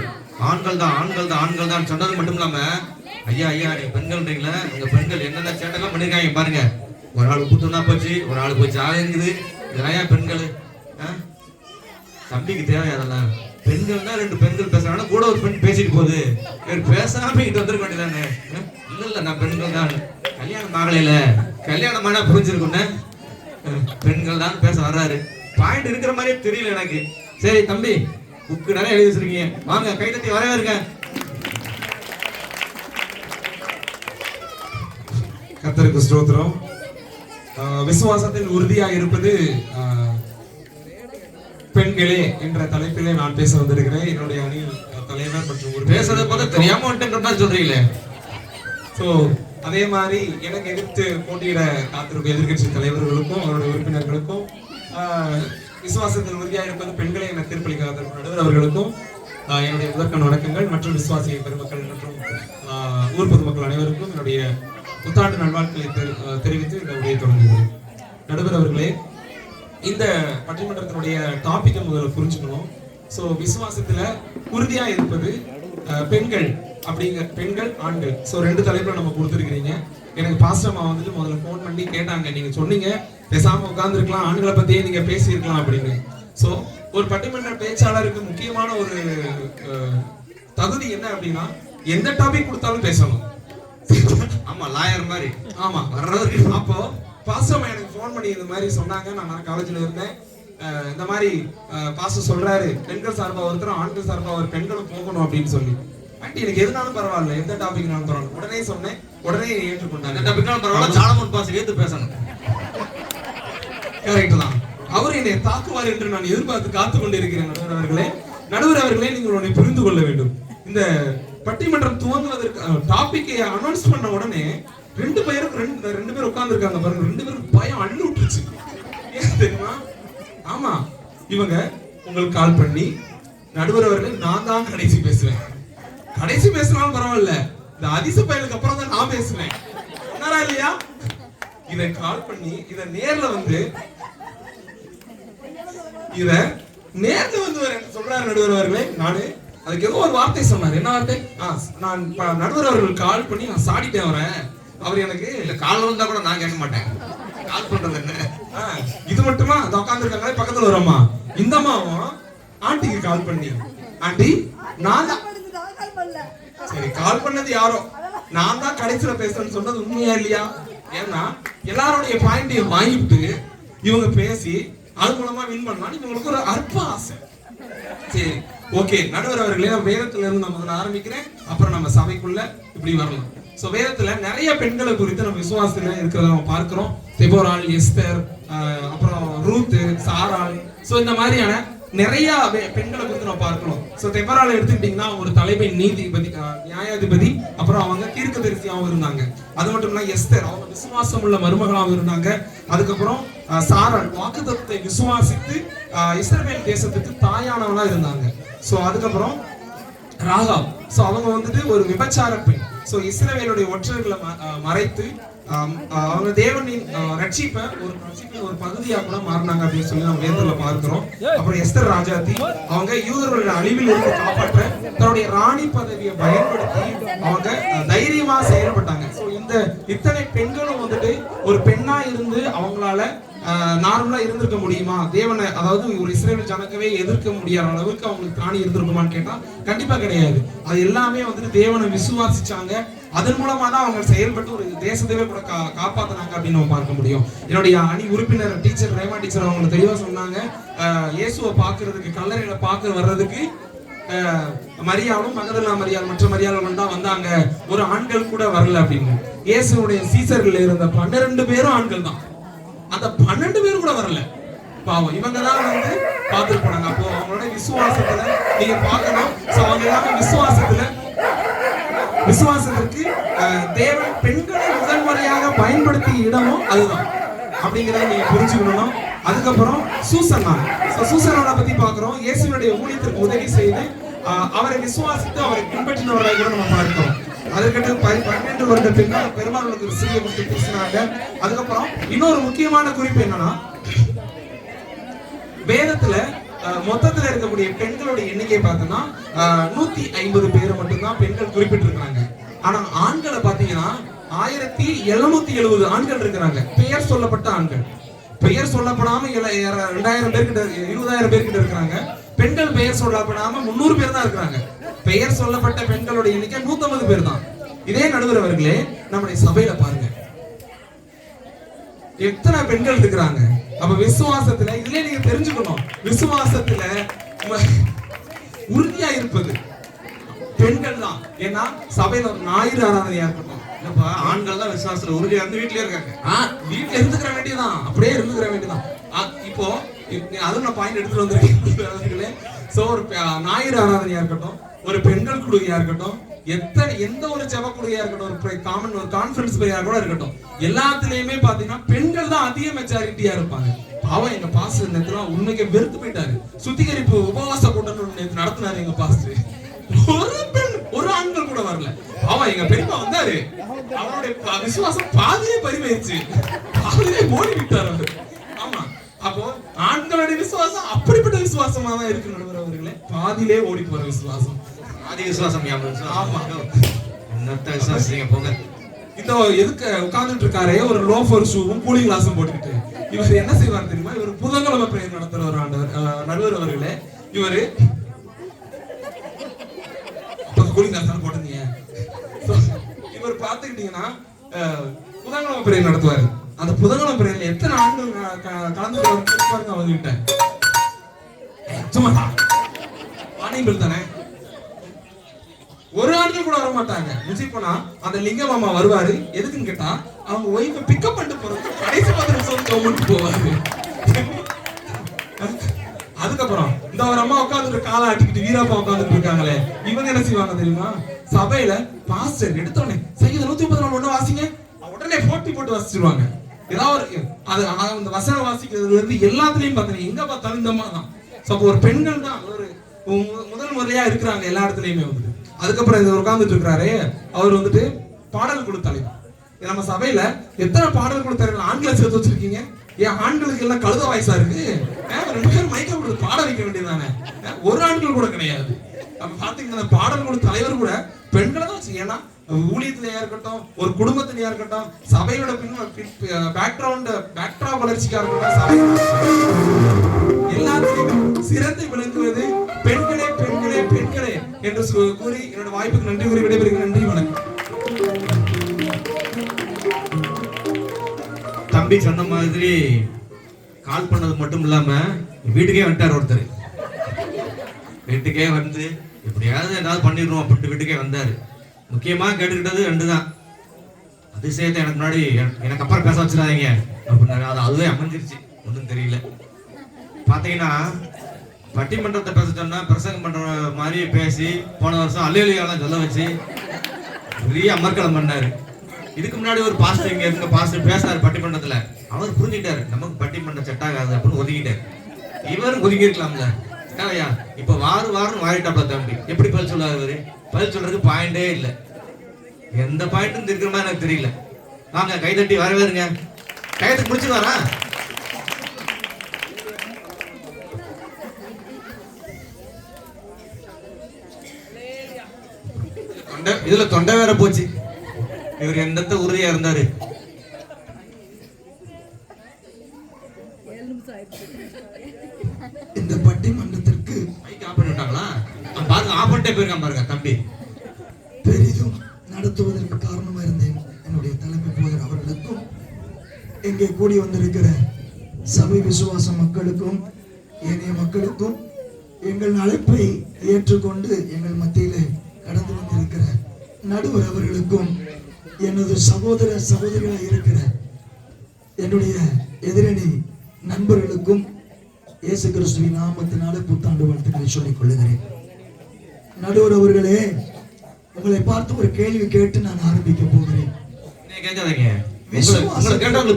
ஆண்கள் தான் சொன்னது மட்டும் இல்லாம, ஐயா நீ பெண்கள்ன்றீங்களா, உங்க பெண்கள் என்னென்ன சேட்டெல்லாம் பண்ணிருக்காங்க பாருங்க. ஒரு ஆள் உப்பு தூணா போச்சு, ஒரு ஆள் போய் சாகுது. இதெல்லாம் ஏன் பெண்கள்? தம்பிக்கு தேவை அதெல்லாம். பெண்கள் தான் 2 பெண்கள் பேசுறாங்கன்னா கூட ஒரு பெண் பேசிட்டு போகுது, பேசாம இட்டு வந்துருக்க வேண்டியதானே. இல்ல நான் பெண்கள் தான், கல்யாணம் ஆகலையில, கல்யாணம் ஆனா புரிஞ்சிருக்குன்னு பெண்கள் தான் பேச வர்றாரு. பாயிண்ட் இருக்கிற மாதிரியே தெரியல எனக்கு. சரி தம்பி, புக்கு நிறைய எழுதி வச்சிருக்கீங்க, வாங்க கை தட்டி வரவேற்க. கர்த்தருக்கு ஸ்தோத்திரம். விசுவாசத்தில் உறுதியா இருப்பது பெண்களே என்ற தலைப்பிலே நான் பேச வந்திருக்கிறேன். என்னுடைய அணி தலைவர் மற்றும் பேசுறத பார்த்தா தெரியாம வந்துட்டேன்ற மாதிரி சொல்றீங்களே. ஸோ அதே மாதிரி எனக்கு எதிர்த்து போட்டியிட காத்திருக்கும் எதிர்கட்சி தலைவர்களுக்கும் அவருடைய உறுப்பினர்களுக்கும் விசுவாசத்தில் உறுதியா இருப்பது பெண்களே என தீர்ப்பளிக்க காத்திருக்கும் நடுவர் அவர்களுக்கும் என்னுடைய முதற்கண் வணக்கங்கள். மற்றும் விசுவாசிய பெருமக்கள் மற்றும் ஊர் பொதுமக்கள் அனைவருக்கும் என்னுடைய புத்தாண்டு நல்வாழ்த்துக்களை தெரிவித்து இந்த உரையை தொடங்குகிறேன். நடுவர் அவர்களே, இந்த பட்டிமன்றத்தினுடைய டாபிக்கை முதல்ல புரிஞ்சுக்கணும். ஸோ விசுவாசத்துல உறுதியா இருப்பது பெண்கள் பெண்கள் ஆண்கள். ஸோ 2 தலைப்புல நம்ம கொடுத்துருக்கிறீங்க. எனக்கு பாஸ்டர்மா வந்துட்டு முதல்ல ஃபோன் பண்ணி கேட்டாங்க, நீங்க சொன்னீங்க பேசாம உட்கார்ந்துருக்கலாம், ஆண்களை பத்தியே நீங்க பேசியிருக்கலாம் அப்படின்னு. ஸோ ஒரு பட்டிமன்ற பேச்சாளருக்கு முக்கியமான ஒரு தகுதி என்ன அப்படின்னா, எந்த டாபிக் கொடுத்தாலும் பேசணும். ஆமா, லாயர் மாதிரி. ஆமா, வர்றதுக்கு. அப்போ பாஸ்டர்மா எனக்கு ஃபோன் பண்ணி இந்த மாதிரி சொன்னாங்க, நான் காலேஜ்ல இருந்தேன், இந்த மாதிரி பாஸ்டர் சொல்றாரு பெண்கள் சார்பா ஒருத்தரும் ஆண்கள் சார்பா ஒரு பெண்களும் போகணும் அப்படின்னு சொல்லி. ஆண்டி எனக்கு எதுனாலும் பரவாயில்ல, எந்த டாபிக்னாலும் பரவாயில்ல, உடனே சொன்னேன், உடனே ஏற்றுக்கொண்டாங்க. எந்த டாபிக்னாலும் பரவாயில்ல, சாலமோன் பாஸ் ஏத்து பேசணும். கரெக்ட் தான். அவர் என்னை தாக்குவார் என்று நான் எதிர்பார்த்து காத்து கொண்டிருக்கிறேன். நடுவர் அவர்களே நீங்கள் உன்னை புரிந்து கொள்ள வேண்டும். இந்த பட்டிமன்றம் துவங்குவதற்கு டாபிக்கை அனௌன்ஸ் பண்ண உடனே 2 பேர் உட்கார்ந்து இருக்காங்க பாருங்க. 2 பேருக்கு பயம் அள்ளு விட்டுருச்சு. ஏன் தெரியுமா? ஆமா, இவங்க உங்களுக்கு கால் பண்ணி, நடுவர் அவர்கள் நான் தான் கடைசி பேசுவேன், கடைசி பேசினாலும் பரவாயில்ல, இந்த அதிச பயலுக்கு அப்புறம் தான் நான் பேசுவேன், சொன்னாரா இல்லையா? இதை கால் பண்ணி இதை நேர்ல வந்து சொல்றாரு நடுவர் அவர்களே. நானு அதுக்கு ஏதோ ஒரு வார்த்தை சொன்னார். என்ன வார்த்தை? நான் நடுவர் அவர்கள் கால் பண்ணி நான் சாடிட்டேன் வரேன். அவர் எனக்கு இல்ல கால் வந்தா கூட நான் கேட்க மாட்டேன், கால் பண்றது என்ன இது மட்டுமா? அந்த உட்கார்ந்து இருக்காங்களே பக்கத்துல வரமா, இந்த அம்மாவும் ஆண்டிக்கு கால் பண்ணி, ஆண்டி நான் தான், சரி கால் பண்ணது யாரோ, நான் தான் கடைசியில பேசுறேன்னு சொன்னது உண்மையா இல்லையா? ஏன்னா எல்லாருடைய பாயிண்டையும் வாங்கிட்டு இவங்க பேசி அது மூலமா வின் பண்ணலாம். இவங்களுக்கு ஒரு அற்ப ஆசை. சரி, ஓகே. நடுவர் அவர்களே, வேதத்துல இருந்து நம்ம முதல்ல ஆரம்பிக்கிறேன், அப்புறம் நம்ம சபைக்குள்ள இப்படி வரலாம். சோ வேதத்துல நிறைய பெண்களை குறித்து நம்ம விசுவாசத்துல இருக்கிறத நம்ம பார்க்கிறோம். தெபோராள், எஸ்தர், அப்புறம் ரூத், சாராள். சோ இந்த மாதிரியான நிறைய பெண்களை குறித்து நம்ம பார்க்கிறோம். சோ தெபோராளை எடுத்துக்கிட்டீங்கன்னா ஒரு தலைமை நீதிபதி, நியாயாதிபதி, அப்புறம் அவங்க தீர்க்கதரிசியாவும் இருந்தாங்க. அது மட்டும் இல்ல எஸ்தர் அவங்க விசுவாசம் உள்ள மருமகளாகவும் இருந்தாங்க. அதுக்கப்புறம் சாராள் வாக்குத்தத்தத்தை விசுவாசித்து இஸ்ரவேல் தேசத்துக்கு தாயானவளா இருந்தாங்க. சோ அதுக்கப்புறம் ராகாப், சோ அவங்க வந்துட்டு ஒரு விபச்சார பெண். சோ இஸ்ரவேலுடைய ஒற்றர்களை மறைத்து அவங்க தேவனின் ரட்சிப்பை ஒரு பகுதியா கூட மாறினாங்க அப்படின்னு சொல்லி நம்ம வேதத்துல பார்க்கிறோம். அப்புறம் எஸ்தர் ராஜாத்தி அவங்க யூதர்களுடைய அழிவில் இருந்து காப்பாற்ற தன்னுடைய ராணி பதவியை பயன்படுத்தி அவங்க தைரியமா செயல்பட்டாங்க. சோ இந்த இத்தனை பெண்களும் வந்துட்டு ஒரு பெண்ணா இருந்து அவங்களால நார்மலா இருந்திருக்க முடியுமா? தேவனை, அதாவது ஒரு இஸ்ரேல் ஜனக்கவே எதிர்க்க முடியாத அளவுக்கு அவங்களுக்கு திராணி இருந்திருக்குமான்னு கேட்டா கண்டிப்பா கிடையாது. அது எல்லாமே வந்துட்டு தேவனை விசுவாசிச்சாங்க. அதன் மூலமா தான் அவங்க செயல்பட்டு ஒரு தேசத்தையே கூட காப்பாத்தினாங்க அப்படின்னு நம்ம பார்க்க முடியும். என்னுடைய அணி உறுப்பினர் டீச்சர் ரேமா டீச்சர் அவங்க தெளிவா சொன்னாங்க, இயேசுவை பாக்குறதுக்கு கல்லறையில பார்க்க வர்றதுக்கு மரியாளும் மகதலா மரியாள் மற்ற மரியாள்கள் தான் வந்தாங்க, ஒரு ஆண்கள் கூட வரல அப்படின்னு. இயேசுடைய சீசர்கள் இருந்த 12 பேரும் ஆண்கள் தான், அந்த 12 பேர் கூட வரல. பாவம், இவங்க தான் வந்து பார்த்துட்டு போனாங்க. அப்போ அவங்களோட விசுவாசத்துல நீங்க பார்க்கணும். அவங்க எல்லாம் விசுவாசத்திற்கு தேவன் பெண்களை முதல் முறையாக பயன்படுத்திய இடமும் அதுதான் அப்படிங்கிறத நீங்க புரிஞ்சுக்கணும். அதுக்கப்புறம் சூசன்னாவை பத்தி பார்க்கிறோம். இயேசுனுடைய ஊழியத்திற்கு உதவி செய்து அவரை விசுவாசித்து அவரை பின்பற்றினவராக கூட நம்ம பார்க்கிறோம். அதுக்கடுத்து 12 வருட பெண்கள் பெருமாளுக்கு ஒரு சிறிய குறித்து பேசினாங்க. அதுக்கப்புறம் இன்னொரு முக்கியமான குறிப்பு என்னன்னா, வேதத்துல மொத்தத்துல இருக்கக்கூடிய பெண்களுடைய எண்ணிக்கை பார்த்தோம்னா 150 பேர் மட்டும்தான் பெண்கள் குறிப்பிட்டிருக்காங்க. ஆனா ஆண்களை பாத்தீங்கன்னா 1770 ஆண்கள் இருக்கிறாங்க, பெயர் சொல்லப்பட்ட ஆண்கள். பெயர் சொல்லப்படாம 2000 பேர்கிட்ட இருக்கிறாங்க. பெண்கள் பெயர் சொல்லப்படாம 300 பேர் தான் இருக்கிறாங்க. பெயர் சொல்லப்பட்ட பெண்களோட எண்ணிக்கை 150 பேர் தான். இதே நடுவர் அவர்களே, நம்முடைய சபையில பாருங்க எத்தனை பெண்கள் இருக்கிறாங்க. அப்ப விசுவாசத்துல இதுல நீங்க தெரிஞ்சுக்கணும், விசுவாசத்துல உறுதியா இருப்பது பெண்கள் தான். ஏன்னா சபையில ஒரு ஞாயிறு ஆராதனையா இருக்கட்டும், ஆண்கள் தான் விசுவாசத்துல உறுதியா இருந்து வீட்லயே இருக்காங்க. வீட்டுல இருந்துக்கிற வேண்டியதான், அப்படியே இருந்துக்கிற வேண்டியதான். இப்போ அதுவும் நான் பாயிண்ட் எடுத்துட்டு வந்திருக்கேன். சோ ஒரு ஞாயிறு ஆராதனையா இருக்கட்டும், ஒரு பெண்கள் குழுவையா இருக்கட்டும், எந்த ஒரு ஜெப குழுவையா இருக்கட்டும், ஒரு கான்ஃபரன்ஸ் பையா கூட இருக்கட்டும், எல்லாத்துலயுமே பாத்தீங்கன்னா பெண்கள் தான் அதிக மெஜாரிட்டியா இருப்பாங்க. பாவம் எங்க பாஸ்டர் நேத்துல உண்மைக்கு வெறுத்து போயிட்டாரு. சுத்திகரிப்பு உபவாச கூட்டம் நேற்று நடத்தினாரு எங்க பாஸ்டர். ஒரு பெண் ஒரு ஆண்கள் கூட வரல. பாவம் எங்க பெரியப்பா வந்தாரு, அவருடைய விசுவாசம் பாதியே பறிமாயிருச்சு, பாதியே ஓடி விட்டார் அவரு. ஆமா, அப்போ ஆண்களுடைய விசுவாசம் அப்படிப்பட்ட விசுவாசமா தான் இருக்கு நடுவர் அவர்களே, பாதியிலே ஓடி போற விசுவாசம். ஆதி விசுவாசம். ஆமா, என்னத்த விசுவாசிங்க போங்க. இதோ எதுக்கு உட்கார்ந்துட்டு இருக்காரே ஒரு லோஃபர் ஷூவும் கூலிங் கிளாஸும் போட்டுக்கிட்டு, இவர் என்ன செய்வார் தெரியுமா? இவர் புதன்கிழமை பிரேயர் நடத்துற ஒரு நடுவர் அவர்களே, இவரு கூலிங் கிளாஸ் போட்டுங்க. இவர் பாத்துக்கிட்டீங்கன்னா புதன்கிழமை பிரேயர் நடத்துவாரு. அந்த புதன்கிழமை பிரேயர்ல எத்தனை ஆண்கள் கலந்துட்டு பாருங்க அவங்க கிட்ட. சும்மா வாணிபல் தானே, ஒரு ஆண்கள் கூட வர மாட்டாங்க. மிஞ்சி போனா அந்த லிங்க மாமா வருவாரு. எதுக்குன்னு கேட்டா அவங்க ஒய்ஃபை பிக்கப் பண்ணிட்டு போறது, கடைசி 10 நிமிஷம் கவர்மெண்ட் போவாரு. அதுக்கப்புறம் இந்த ஒரு அம்மா உட்காந்துட்டு காலை ஆட்டிக்கிட்டு வீராப்பா உட்காந்துட்டு இருக்காங்களே, இவங்க என்ன செய்வாங்க தெரியுமா? சபையில பாஸ்டர் எடுத்தோடனே சங்கீதம் 134 ஒண்ணு வாசிங்க, உடனே போட்டு வாசிச்சிருவாங்க. ஏதாவது அது அந்த வசனம் வாசிக்கிறதுல இருந்து எல்லாத்துலயும் பாத்தீங்கன்னா எங்க பார்த்தாலும் இந்த மாதிரி தான். ஒரு பெண்கள் தான் ஒரு முதல் முறையா இருக்கிறாங்க எல்லா இடத்துலயுமே வந்துட்டு. அதுக்கப்புறம் இது உட்கார்ந்துட்டு இருக்கிறாரு, அவர் வந்துட்டு பாடல் குழு தலைவர். நம்ம சபையில எத்தனை பாடல் குழு தலைவர் ஆண்களை சேர்த்து வச்சிருக்கீங்க? ஏன் ஆண்களுக்கு எல்லாம் கழுத வயசா இருக்கு? 2 பேர் மைக்க கொடுத்து பாட வைக்க வேண்டியதானே? ஒரு ஆண்கள் கூட கிடையாது. அப்ப பாத்தீங்கன்னா பாடல் குழு தலைவர் கூட பெண்களை தான் வச்சு. ஏன்னா ஊழியத்திலேயா இருக்கட்டும், ஒரு குடும்பத்திலேயா இருக்கட்டும், சபையோட பேக்ட்ராப் வளர்ச்சிக்கா இருக்கட்டும், சபை எல்லாத்தையும் சிறந்து விளங்குவது பெண்களே பெண்களே பெண்களே என்று கூறி என்னோட வாய்ப்புக்கு நன்றி கூறி விடைபெறுகிறேன். நன்றி, வணக்கம். தம்பி சொன்ன மாதிரி கால் பண்ணது மட்டும் இல்லாம வீட்டுக்கே வந்துட்டார் ஒருத்தர். வீட்டுக்கே வந்து எப்படியாவது ஏதாவது பண்ணிடுவோம் அப்படின்ட்டு வீட்டுக்கே வந்தாரு. முக்கியமா கேட்டுக்கிட்டது 2 தான். அதிசயத்தை எனக்கு முன்னாடி எனக்கு அப்புறம் பேச வச்சிடாதீங்க அப்படின்னாரு. அதுவே அமைஞ்சிருச்சு, ஒன்றும் தெரியல. பாத்தீங்கன்னா பட்டிமன்றத்தை பேச சொன்னா பிரசங்கம் பண்ற மாதிரி பேசி போன வருஷம் அல்லேலூயாலாம் சொல்ல வச்சு பெரிய அமர்க்களம் பண்ணாரு. இதுக்கு முன்னாடி ஒரு பாஸ்டர் இங்க இருக்க பாஸ்டர் பேசினாரு பட்டிமன்றத்துல. அவர் புரிஞ்சுட்டாரு நமக்கு பட்டிமன்றம் செட் ஆகாது அப்படின்னு ஒதுக்கிட்டாரு. இவரும் ஒதுக்கி இருக்கலாம்ல. ஐயா இப்ப வாரம் வாரிட்டாப்ல தம்பி. எப்படி பதில் சொல்லுவாரு இவரு? பதில் சொல்றதுக்கு பாயிண்டே இல்லை. எந்த பாயிண்ட்டும் இருக்கிற மாதிரி எனக்கு தெரியல. வாங்க கைதட்டி வரவேறுங்க. கையத்துக்கு முடிச்சுவாரா? இதுல தொண்டை வேற போச்சு. இவர் எந்த உறுதியா இருந்தாரு. இந்த பட்டிமன்றத்திற்கு மைக் ஆஃப் பண்ணிட்டாங்களா? பாருங்க, ஆஃப் பண்ணிட்டே போயிருக்கான் பாருங்க தம்பி. பெரிதும் நடத்துவதற்கு காரணமா இருந்தேன் என்னுடைய தலைமை போதர் அவர்களுக்கும், இங்கே கூடி வந்திருக்கிற சபை விசுவாச மக்களுக்கும் ஏனைய மக்களுக்கும், எங்கள் அழைப்பை ஏற்றுக்கொண்டு எங்கள் மத்தியிலே கடந்து வந்திருக்கிற நடுவர் அவர்களுக்கும், எனது சகோதர சகோதரிகளாக இருக்கிற என்னுடைய எதிரணி நண்பர்களுக்கும் இயேசு கிறிஸ்துவின் நாமத்தினாலே புத்தாண்டு வாழ்த்துக்களை சொல்லிக் கொள்ளுகிறேன். நடுவர் அவர்களே, உங்களை பார்த்து ஒரு கேள்வி கேட்டு நான் ஆரம்பிக்க போகிறேன்.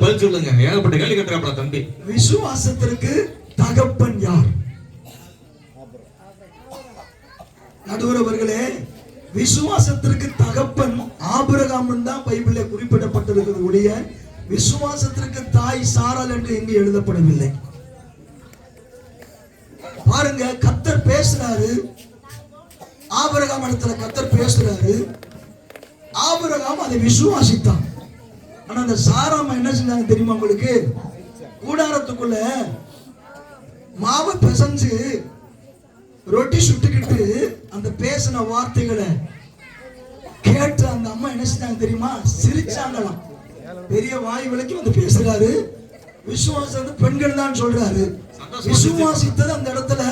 பதில் சொல்லுங்க. ஏகப்பட்ட கேள்வி கேட்கிறாப்ல தம்பி. விசுவாசத்திற்கு தகப்பன் யார்? நடுவர் அவர்களே, விசுவாசத்திற்கு தகப்பன் ஆபிரகாம் தான் பைபிள்ல குறிப்பிடப்பட்டிருக்கிறது ஒழிய விசுவாசத்திற்கு தாய் சாராள் என்று எங்கு எழுதப்படவில்லை. பாருங்க, கர்த்தர் பேசுறாரு, ஆபிரகாம் இடத்துல கர்த்தர் பேசுறாரு, ஆபிரகாம் அதை விசுவாசித்தான். ஆனா அந்த சாராமா என்ன செஞ்சாங்க தெரியுமா உங்களுக்கு? கூடாரத்துக்குள்ள மாவை பிசைஞ்சு ரொட்டி சுட்டுக்கிட்டு அந்த பேசின வார்த்தைகளை கேட்டு அந்த அம்மா என்ன செஞ்சாங்க தெரியுமா? சிரிச்சாங்களாம். பெரிய வாய் விளக்கி வந்து பேசுறாரு. விசுவாசம் பெண்கள் தான் சொல்றாரு. விசுவாசித்தது அந்த இடத்துல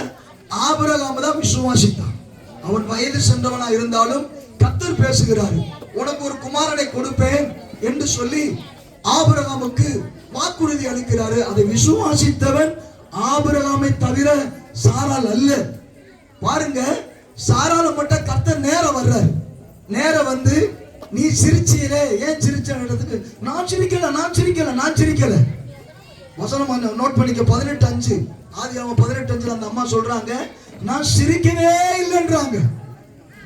ஆபிரகாம் தான் விசுவாசித்தான். அவன் வயது சென்றவனா இருந்தாலும் கர்த்தர் பேசுகிறாரு, உனக்கு ஒரு குமாரனை கொடுப்பேன் என்று சொல்லி ஆபிரகாமுக்கு வாக்குறுதி அளிக்கிறாரு. அதை விசுவாசித்தவன் ஆபிரகாமை தவிர சாராள் அல்ல. பாருங்க, சாராள மட்டும் கர்த்தர் நேரம் வர்றாரு. நேரம் வந்து நீ சிரிச்சீரே, ஏன் சிரிச்சதுக்கு நான் சிரிக்கல. வசனம் நோட் பண்ணிக்க. 18:5 ஆதியாகமம் 18:5 அந்த அம்மா சொல்றாங்க, நான் சிரிக்கவே இல்லைன்றாங்க.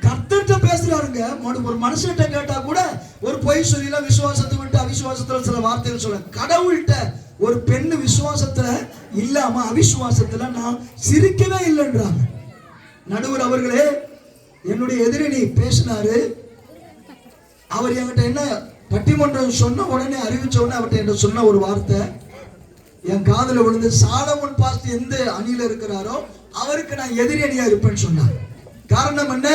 கர்த்தர்ட்ட பேசுறாருங்க. ஒரு மனுஷன்ட்ட கேட்டா கூட ஒரு பொய் சொல்லல, விசுவாசத்தை விட்டு அவிசுவாசத்துல சில வார்த்தைகள் சொல்ல. கடவுள்கிட்ட ஒரு பெண்ணு விசுவாசத்துல இல்லாம அவிசுவாசத்துல நான் சிரிக்கவே இல்லைன்றாங்க. நடுவர் அவர்களே, என்னுடைய எதிரணி பேசினாரு. அவர் என்கிட்ட என்ன பட்டிமன்றம் சொன்ன உடனே அறிவிச்ச உடனே அவர்கிட்ட என்ன சொன்ன ஒரு வார்த்தை என் காதுல விழுந்து, சாலமன் பாஸ்ட் எந்த அணியில இருக்கிறாரோ அவருக்கு நான் எதிரி அணியா இருப்பேன்னு சொன்னார். காரணம் என்ன?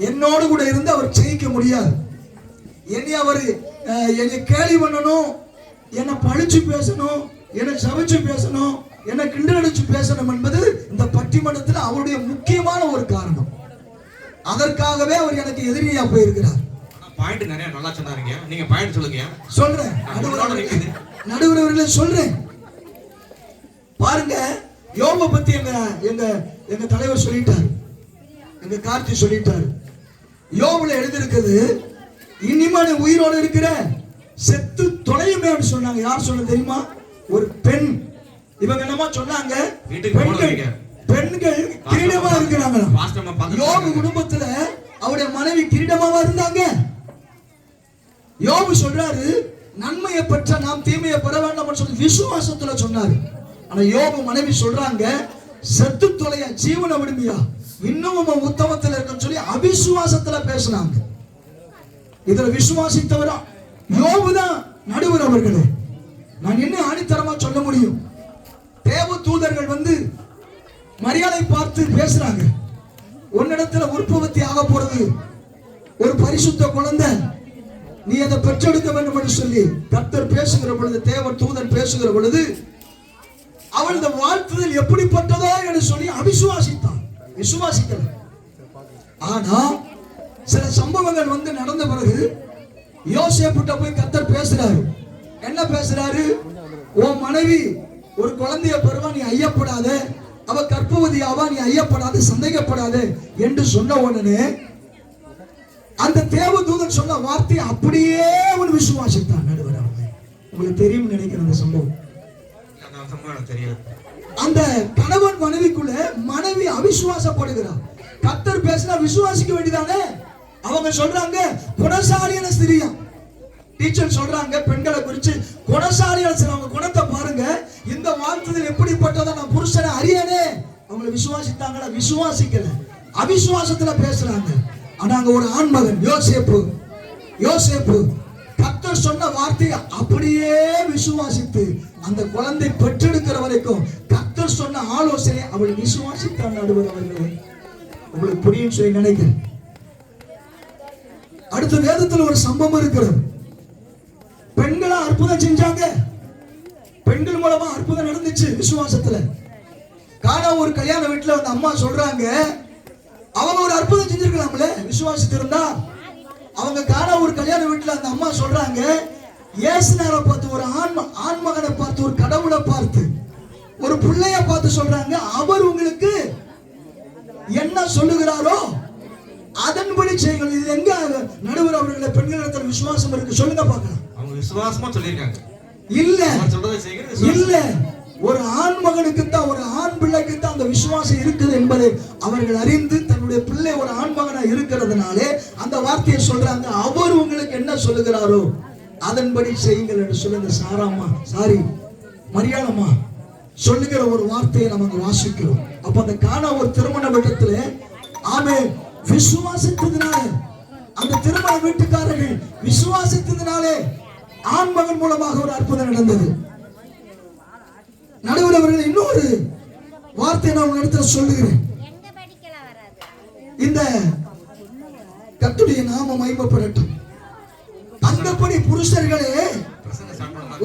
என்னோடு கூட இருந்து அவர் ஜெயிக்க முடியாது. என்னை கேலி பண்ணணும், என்னை பழிச்சு பேசணும், என்னை சவிச்சு பேசணும், என்னை கிண்டடிச்சு பேசணும் என்பது இந்த பட்டிமன்றத்தில் அவருடைய முக்கியமான ஒரு காரணம். அதற்காகவே அவர் எனக்கு எதிரியா போயிருக்கிறார். பாயிண்ட் நிறைய நல்லா சொன்னாருங்க. நீங்க பாயிண்ட் சொல்லுங்க. சொல்றேன் நடுவர் அவர்களே, சொல்றேன். பாருங்க, யோபை பத்தி எங்க தலைவர் சொல்லிட்டாரு, எங்க கார்த்தி சொல்லிட்டாரு. யோபுல எழுதிருக்குது, இனிமே நீ உயிரோடு இருக்கிற, செத்து தொலையுமே சொன்னாங்க. யார் சொன்ன தெரியுமா? ஒரு பெண். இவங்க என்னமா சொன்னாங்க? பெண்கள் கிரீடமா இருக்கிறாங்க. யோபு குடும்பத்துல அவருடைய மனைவி கிரீடமாவா இருந்தாங்க. யோபு சொல்றாரு, நன்மையை பெற்ற நாம் தீமையை பெற வேண்டாம் சொல்லி விசுவாசத்துல சொன்னாரு. ஆனா யோபு மனைவி சொல்றாங்க, செத்து தொலைய ஜீவனை விடுமியா, இன்னும் உத்தமத்துல இருக்குன்னு சொல்லி அவிசுவாசத்துல பேசினாங்க. இதுல விசுவாசித்தவரா யோபுதான் நடுவர் அவர்களே. நான் என்ன ஆணித்தரமா சொல்ல முடியும்? தேவ தூதர்கள் வந்து மரியாதை பார்த்து பேசுறாங்க, உன்னிடத்துல உற்பத்தி ஆக போறது ஒரு பரிசுத்த குழந்தை, நீ அதை பெற்றெடுக்க வேண்டும் என்று சொல்லி கர்த்தர் பேசுகிற பொழுது, தேவ தூதன் பேசுகிற பொழுது அவள் இந்த வாழ்த்துதல் எப்படிப்பட்டதோ என்று சொல்லி அவிசுவாசித்தான், விசுவாசிக்கல. ஆனா சில சம்பவங்கள் வந்து நடந்த பிறகு யோசேப்புட்ட போய் கர்த்தர் பேசுறாரு. என்ன பேசுறாரு? உன் மனைவி ஒரு குழந்தைய பெறுவா, நீ ஐயப்படாத, அவ கர்ப்பவதி ஆவா, நீ ஐயப்படாத, சந்தேகப்படாத என்று சொன்ன உடனே அந்த தேவதூதன் சொன்ன வார்த்தை அப்படியே அவன் விசுவாசித்தான். நடுவர் அவர்கள், உங்களுக்கு தெரியும் நினைக்கிற அந்த சம்பவம். அந்த கணவன் மனைவிக்குள்ள மனைவி அவிசுவாசப்படுகிறார். கர்த்தர் பேசினா விசுவாசிக்க வேண்டியதானே. அவங்க சொல்றாங்க குணசாலியான ஸ்திரியா. டீச்சர் சொல்றாங்க பெண்களை குறிச்சு, குணசாலியான ஸ்திரி, அவங்க குணத்தை பாருங்க, இந்த வாழ்த்துதல் எப்படிப்பட்டதோ நான் புருஷனை அறியானே. அவங்களை விசுவாசித்தாங்களா? விசுவாசிக்கல, அவிசுவாசத்துல பேசுறாங்க. ஆனா அங்க ஒரு ஆண்மகன் யோசேப்பு கர்த்தர் சொன்ன வார்த்தையை அப்படியே விசுவாசித்து அந்த குழந்தை பெற்றெடுக்கிற வரைக்கும் கர்த்தர் சொன்ன ஆலோசனை அவள் விசுவாசித்தான். நடுவர் அவர்களே, உங்களுக்கு புரியும் சொல்லி நினைக்கிறேன். அடுத்த வேதத்துல ஒரு சம்பவம் இருக்கிறது. பெண்களா அற்புதம் செஞ்சாங்க, பெண்கள் மூலமா அற்புதம் நடந்துச்சு விசுவாசத்துல. காணா ஒரு கல்யாண வீட்டுல வந்து அம்மா சொல்றாங்க, அவங்க ஒரு அற்புதம் செஞ்சிருக்கலாம்ல விசுவாசித்திருந்தா. அவங்க காணா ஒரு கல்யாண வீட்டுல அந்த அம்மா சொல்றாங்க, இயேசுநாதரை பார்த்து, ஒரு ஆண்மகனை பார்த்து, ஒரு கடவுளை பார்த்து, ஒரு பிள்ளைய பார்த்து சொல்றாங்க, அவர் உங்களுக்கு என்ன சொல்லுகிறாரோ அதன்படி செய்யுங்கள். இது எங்க நடுவர் அவர்களே பெண்களிடத்தில் விசுவாசம் இருக்கு? சொல்லுங்க பார்க்கலாம். அவங்க விசுவாசமா சொல்லிருக்காங்க. இல்ல ஒரு ஆண் மகனுக்கு தான், ஒரு ஆண் பிள்ளைக்கு தான் அந்த விசுவாசம் இருக்குது என்பதை அவர்கள் அறிந்து தன்னுடைய பிள்ளை ஒரு ஆண் மகனா இருக்கிறதுனாலே அந்த வார்த்தையை சொல்றாங்க, அவர் உங்களுக்கு என்ன சொல்லுகிறாரோ அதன்படி செய்யுங்கள் என்று சொல்லுங்க. மரியாதம்மா சொல்லுகிற ஒரு வார்த்தையை நம்ம வாசிக்கிறோம். அப்ப அந்த காணா ஒரு திருமண வீட்டத்துல ஆமே விசுவாசித்ததுனால, அந்த திருமண வீட்டுக்காரர்கள் விசுவாசித்ததுனாலே ஆண் மகன் மூலமாக ஒரு அற்புதம் நடந்தது. நடுவர் அவர்கள் இன்னொரு வார்த்தை நான் உங்க இடத்துல சொல்லுகிறேன். இந்த கர்த்தருடைய நாமம் மகிமைப்படட்டும். அந்தபடி புருஷர்களே,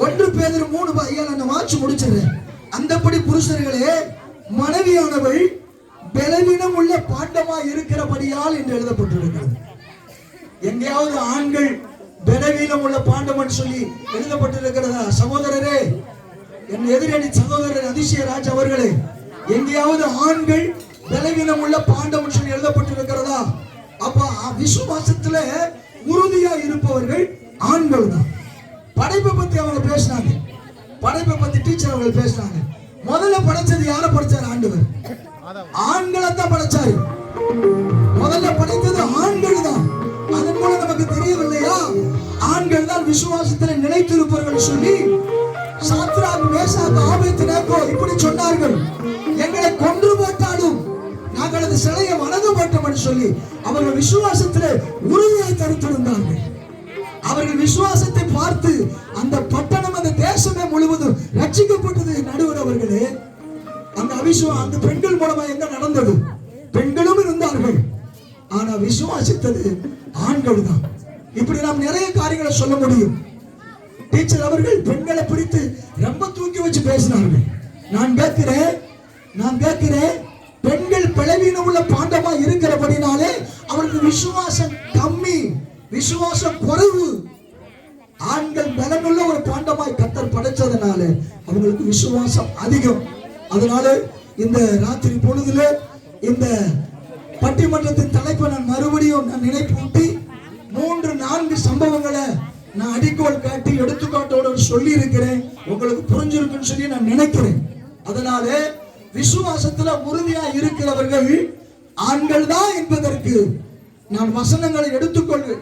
1 பேதுரு 3 ஐயா நான் வாட்சி முடிச்சிடுறேன். அந்தபடி புருஷர்களே, மனைவியானவள் பலவீனம் உள்ள பாண்டமாய் இருக்கிறபடியால் என்று எழுதப்பட்டிருக்கிறது. எங்கேயாவது ஆண்கள் பலவீனம் உள்ள பாண்டம் சொல்லி எழுதப்பட்டிருக்கிறதா? சகோதரரே, என் எதிரணி சகோதரர் அதிசயராஜ் அவர்களே, எங்கேயாவது ஆண்கள் பலவீனம் உள்ள பாண்டம் சொல்லி எழுதப்பட்டிருக்கிறதா? அப்ப விசுவாசத்துல உறுதியா இருப்பவர்கள் ஆண்கள் தான். படைப்பை பத்தி அவங்க பேசினாங்க, படைப்பை பத்தி டீச்சர் அவங்க பேசினாங்க. முதல்ல படைச்சது யாரை படைச்சாரு? ஆண்டவர். ஆண்களை தான் படைச்சாரு. முதல்ல படைத்தது ஆண்கள் தான். அதன் மூலம் நமக்கு தெரியவில்லையா? ஆண்கள் தான் விசுவாசத்தில் நிலைத்திருப்பவர்கள் சொல்லி சாத்ராக், மேஷாக், ஆபேத்நேகோ இப்படி சொன்னார்கள். எங்களை கொன்று போட்டாலும் நாங்கள் அந்த சிலையை வணங்க மாட்டோம் என்று சொல்லி அவர்கள் விசுவாசத்தில் உறுதியை தரித்திருந்தார்கள். அவர்கள் விசுவாசத்தை பார்த்து அந்த பட்டணம், அந்த தேசமே முழுவதும் ரட்சிக்கப்பட்டது. நடுவர் அவர்களே, அந்த பெண்கள் மூலமா என்ன நடந்தது? பெண்களும் இருந்தார்கள், ஆனா விசுவாசித்தது ஆண்கள் தான். இப்படி நாம் நிறைய காரியங்களை சொல்ல முடியும். டீச்சர் அவர்கள் பெண்களை பிடித்து ரொம்ப தூக்கி வச்சு பேசினார்கள். நான் கேட்கிறேன் பெண்கள் பலவீனம் உள்ள பாண்டமா இருக்கிறபடினாலே அவருக்கு விசுவாசம் கம்மி, விசுவாசம் குறைவு. ஆண்கள் பலனுள்ள ஒரு பாண்டமாய் கர்த்தர் படைச்சதுனால அவங்களுக்கு விசுவாசம் அதிகம். அதனால இந்த ராத்திரி பொழுதுல இந்த பட்டிமன்றத்தின் தலைப்பை நான் மறுபடியும் நினைப்பூட்டி 3-4 சம்பவங்களை நான் அடிக்கோள் காட்டி எடுத்துக்காட்டோடு சொல்லி இருக்கிறேன். உங்களுக்கு புரிஞ்சிருக்குன்னு சொல்லி நான் நினைக்கிறேன். அதனால விசுவாசத்துல உறுதியா இருக்கிறவர்கள் ஆண்கள் தான் என்பதற்கு நான் வசனங்களை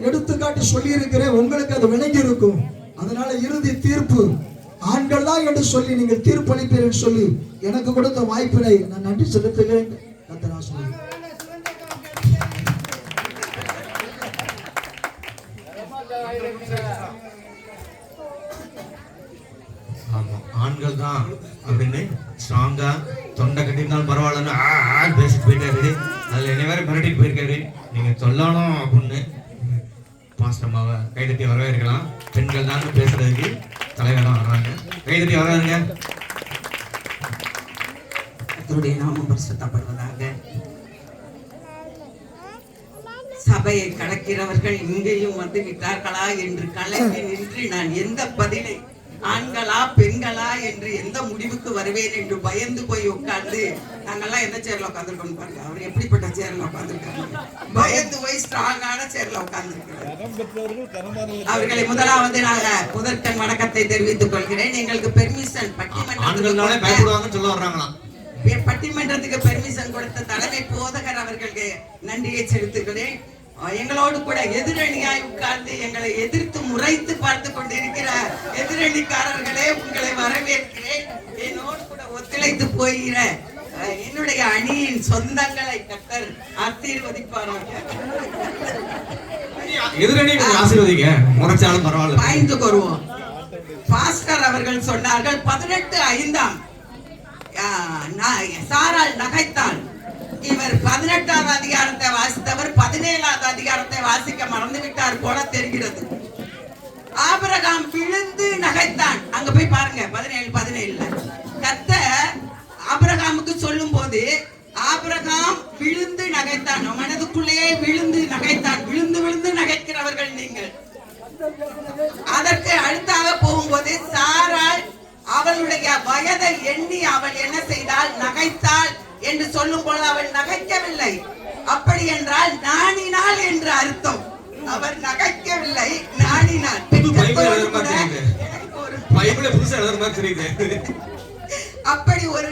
எடுத்துக்காட்டி சொல்லி இருக்கிறேன். உங்களுக்கு அது விளங்கி இருக்கும். அதனால இறுதி தீர்ப்பு ஆண்கள் தான் என்று சொல்லி நீங்கள் தீர்ப்பளிப்பீர்கள் சொல்லி எனக்கு கொடுத்த வாய்ப்பினை நான் நன்றி செலுத்துகிறேன். ஆண்கள் தான் அப்படின்னு ஸ்ட்ராங்கா தொண்டை கட்டிருந்தாலும் பரவாயில்லன்னு பேசிட்டு போயிட்டாரு. அதுல என்ன வேற மிரட்டிட்டு போயிருக்காரு. நீங்க சொல்லணும் அப்படின்னு பாஸ்டமாவை கைதட்டி வரவேற்கலாம். பெண்கள் தான் பேசுறதுக்கு தலைவரம் வர்றாங்க. கைதட்டி வராதுங்க. கர்த்தருடைய நாமம் பரிசுத்தப்படுவதாக. சபையை கடக்கிறவர்கள் இங்கேயும் வந்து விட்டார்களா என்று கலங்கி நின்று நான் எந்த பதிலை, ஆண்களா பெண்களா என்று எந்த முடிவுக்கு வருவேன் என்று பயந்து போய் உட்கார்ந்து, நாங்கெல்லாம் எந்த சேர்ல உட்காந்துருக்கோம் பாருங்க. அவர் எப்படிப்பட்ட சேர்ல உட்காந்துருக்காங்க, பயந்து போய் ஸ்ட்ராங்கான சேர்ல உட்கார்ந்துருக்கிறார். அவர்களை முதலாவது நாங்க முதற்கண் வணக்கத்தை தெரிவித்துக் கொள்கிறேன். எங்களுக்கு பெர்மிஷன் பட்டிமன்றத்துக்கு பெர்மிஷன் கொடுத்த தலைமை போதகர் அவர்களுக்கு நன்றியை செலுத்துகிறேன். எங்களோடு கூட எதிரணியாய் உட்கார்ந்து எங்களை எதிர்த்து முறைத்து பார்த்து கொண்டிருக்கிற எதிரணிக்காரர்களே, உங்களை வரவேற்கிறேன். என்னோடு கூட ஒத்துழைத்து போகிற என்னுடைய அணியின் சொந்தங்களை கர்த்தர் ஆசீர்வதிப்பாராக. பாய்ந்து வருவோம். பாஸ்டர் அவர்கள் சொன்னார்கள் 18:5 சாராள் நகைத்தாள். இவர் 18வது அதிகாரத்தை வாசித்தவர் 17வது அதிகாரத்தை வாசிக்க மறந்துவிட்டார் போல தெரிகிறது. ஆபிரகாம் விழுந்து நகைத்தான். அங்க போய் பாருங்க 17:17 கர்த்தர் ஆபிரகாமுக்கு சொல்லும் போது ஆபிரகாம் விழுந்து நகைத்தான். மனதுக்குள்ளேயே விழுந்து நகைத்தான். விழுந்து நகைக்கிறவர்கள் நீங்கள். அதற்கு அடுத்தாக போகும்போது சாராள் அவளுடைய வயதை எண்ணி அவள் என்ன செய்தாள்? நகைத்தாள் என்று சொல்லும் போது அவள் நகைக்கவில்லை. அப்படி என்றால் நாணினாள் என்று அர்த்தம். அவர் நகைக்கவில்லை, நாணினாள். அப்படி ஒரு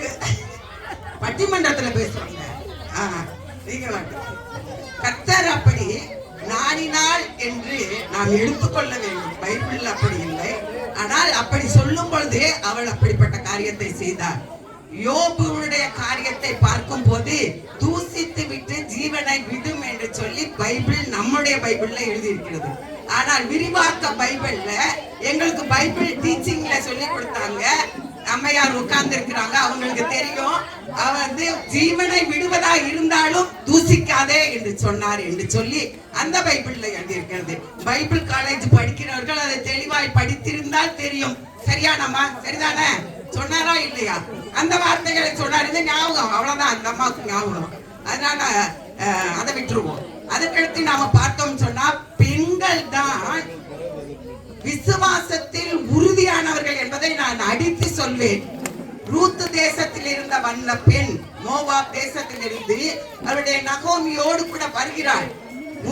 பட்டிமன்றத்துல பேசுவாங்க. கர்த்தர் அப்படி நாணினாள் என்று நாம் எடுத்துக்கொள்ள வேண்டும். பைபிள் அப்படி இல்லை. ஆனால் அப்படி சொல்லும் பொழுது அவள் அப்படிப்பட்ட காரியத்தை செய்தார். யோபுடைய காரியத்தை பார்க்கும் போது தூசித்து விட்டு ஜீவனை விடும் என்று சொல்லி பைபிள், நம்முடைய பைபிள்ல எழுதி இருக்கிறது. ஆனால் விரிவாக்க பைபிள்ல எங்களுக்கு பைபிள் டீச்சிங்ல சொல்லி கொடுத்தாங்க. அம்மையார் உட்கார்ந்து இருக்கிறாங்க, அவங்களுக்கு தெரியும். அவர் வந்து ஜீவனை விடுவதா இருந்தாலும் தூசிக்காதே என்று சொன்னார் என்று சொல்லி அந்த பைபிள்ல எழுதியிருக்கிறது. பைபிள் காலேஜ் படிக்கிறவர்கள் அதை தெளிவாய் படித்திருந்தால் தெரியும். சரியானம்மா? சரிதானே? சொன்னாரா இல்லையா? அந்த வார்த்தைகளை சொன்னார். இது ஞாபகம், அவ்வளவுதான் அந்த அம்மாவுக்கு ஞாபகம். அதனால அதை விட்டுருவோம். அதுக்கடுத்து நாம பார்த்தோம் சொன்னா, பெண்கள் தான் விசுவாசத்தில் உறுதியானவர்கள் என்பதை நான் அடித்து சொல்வேன். ரூத் தேசத்தில் இருந்த வந்த பெண் மோவாப் தேசத்தில் இருந்து அவருடைய நகோமியோடு கூட வருகிறாள்.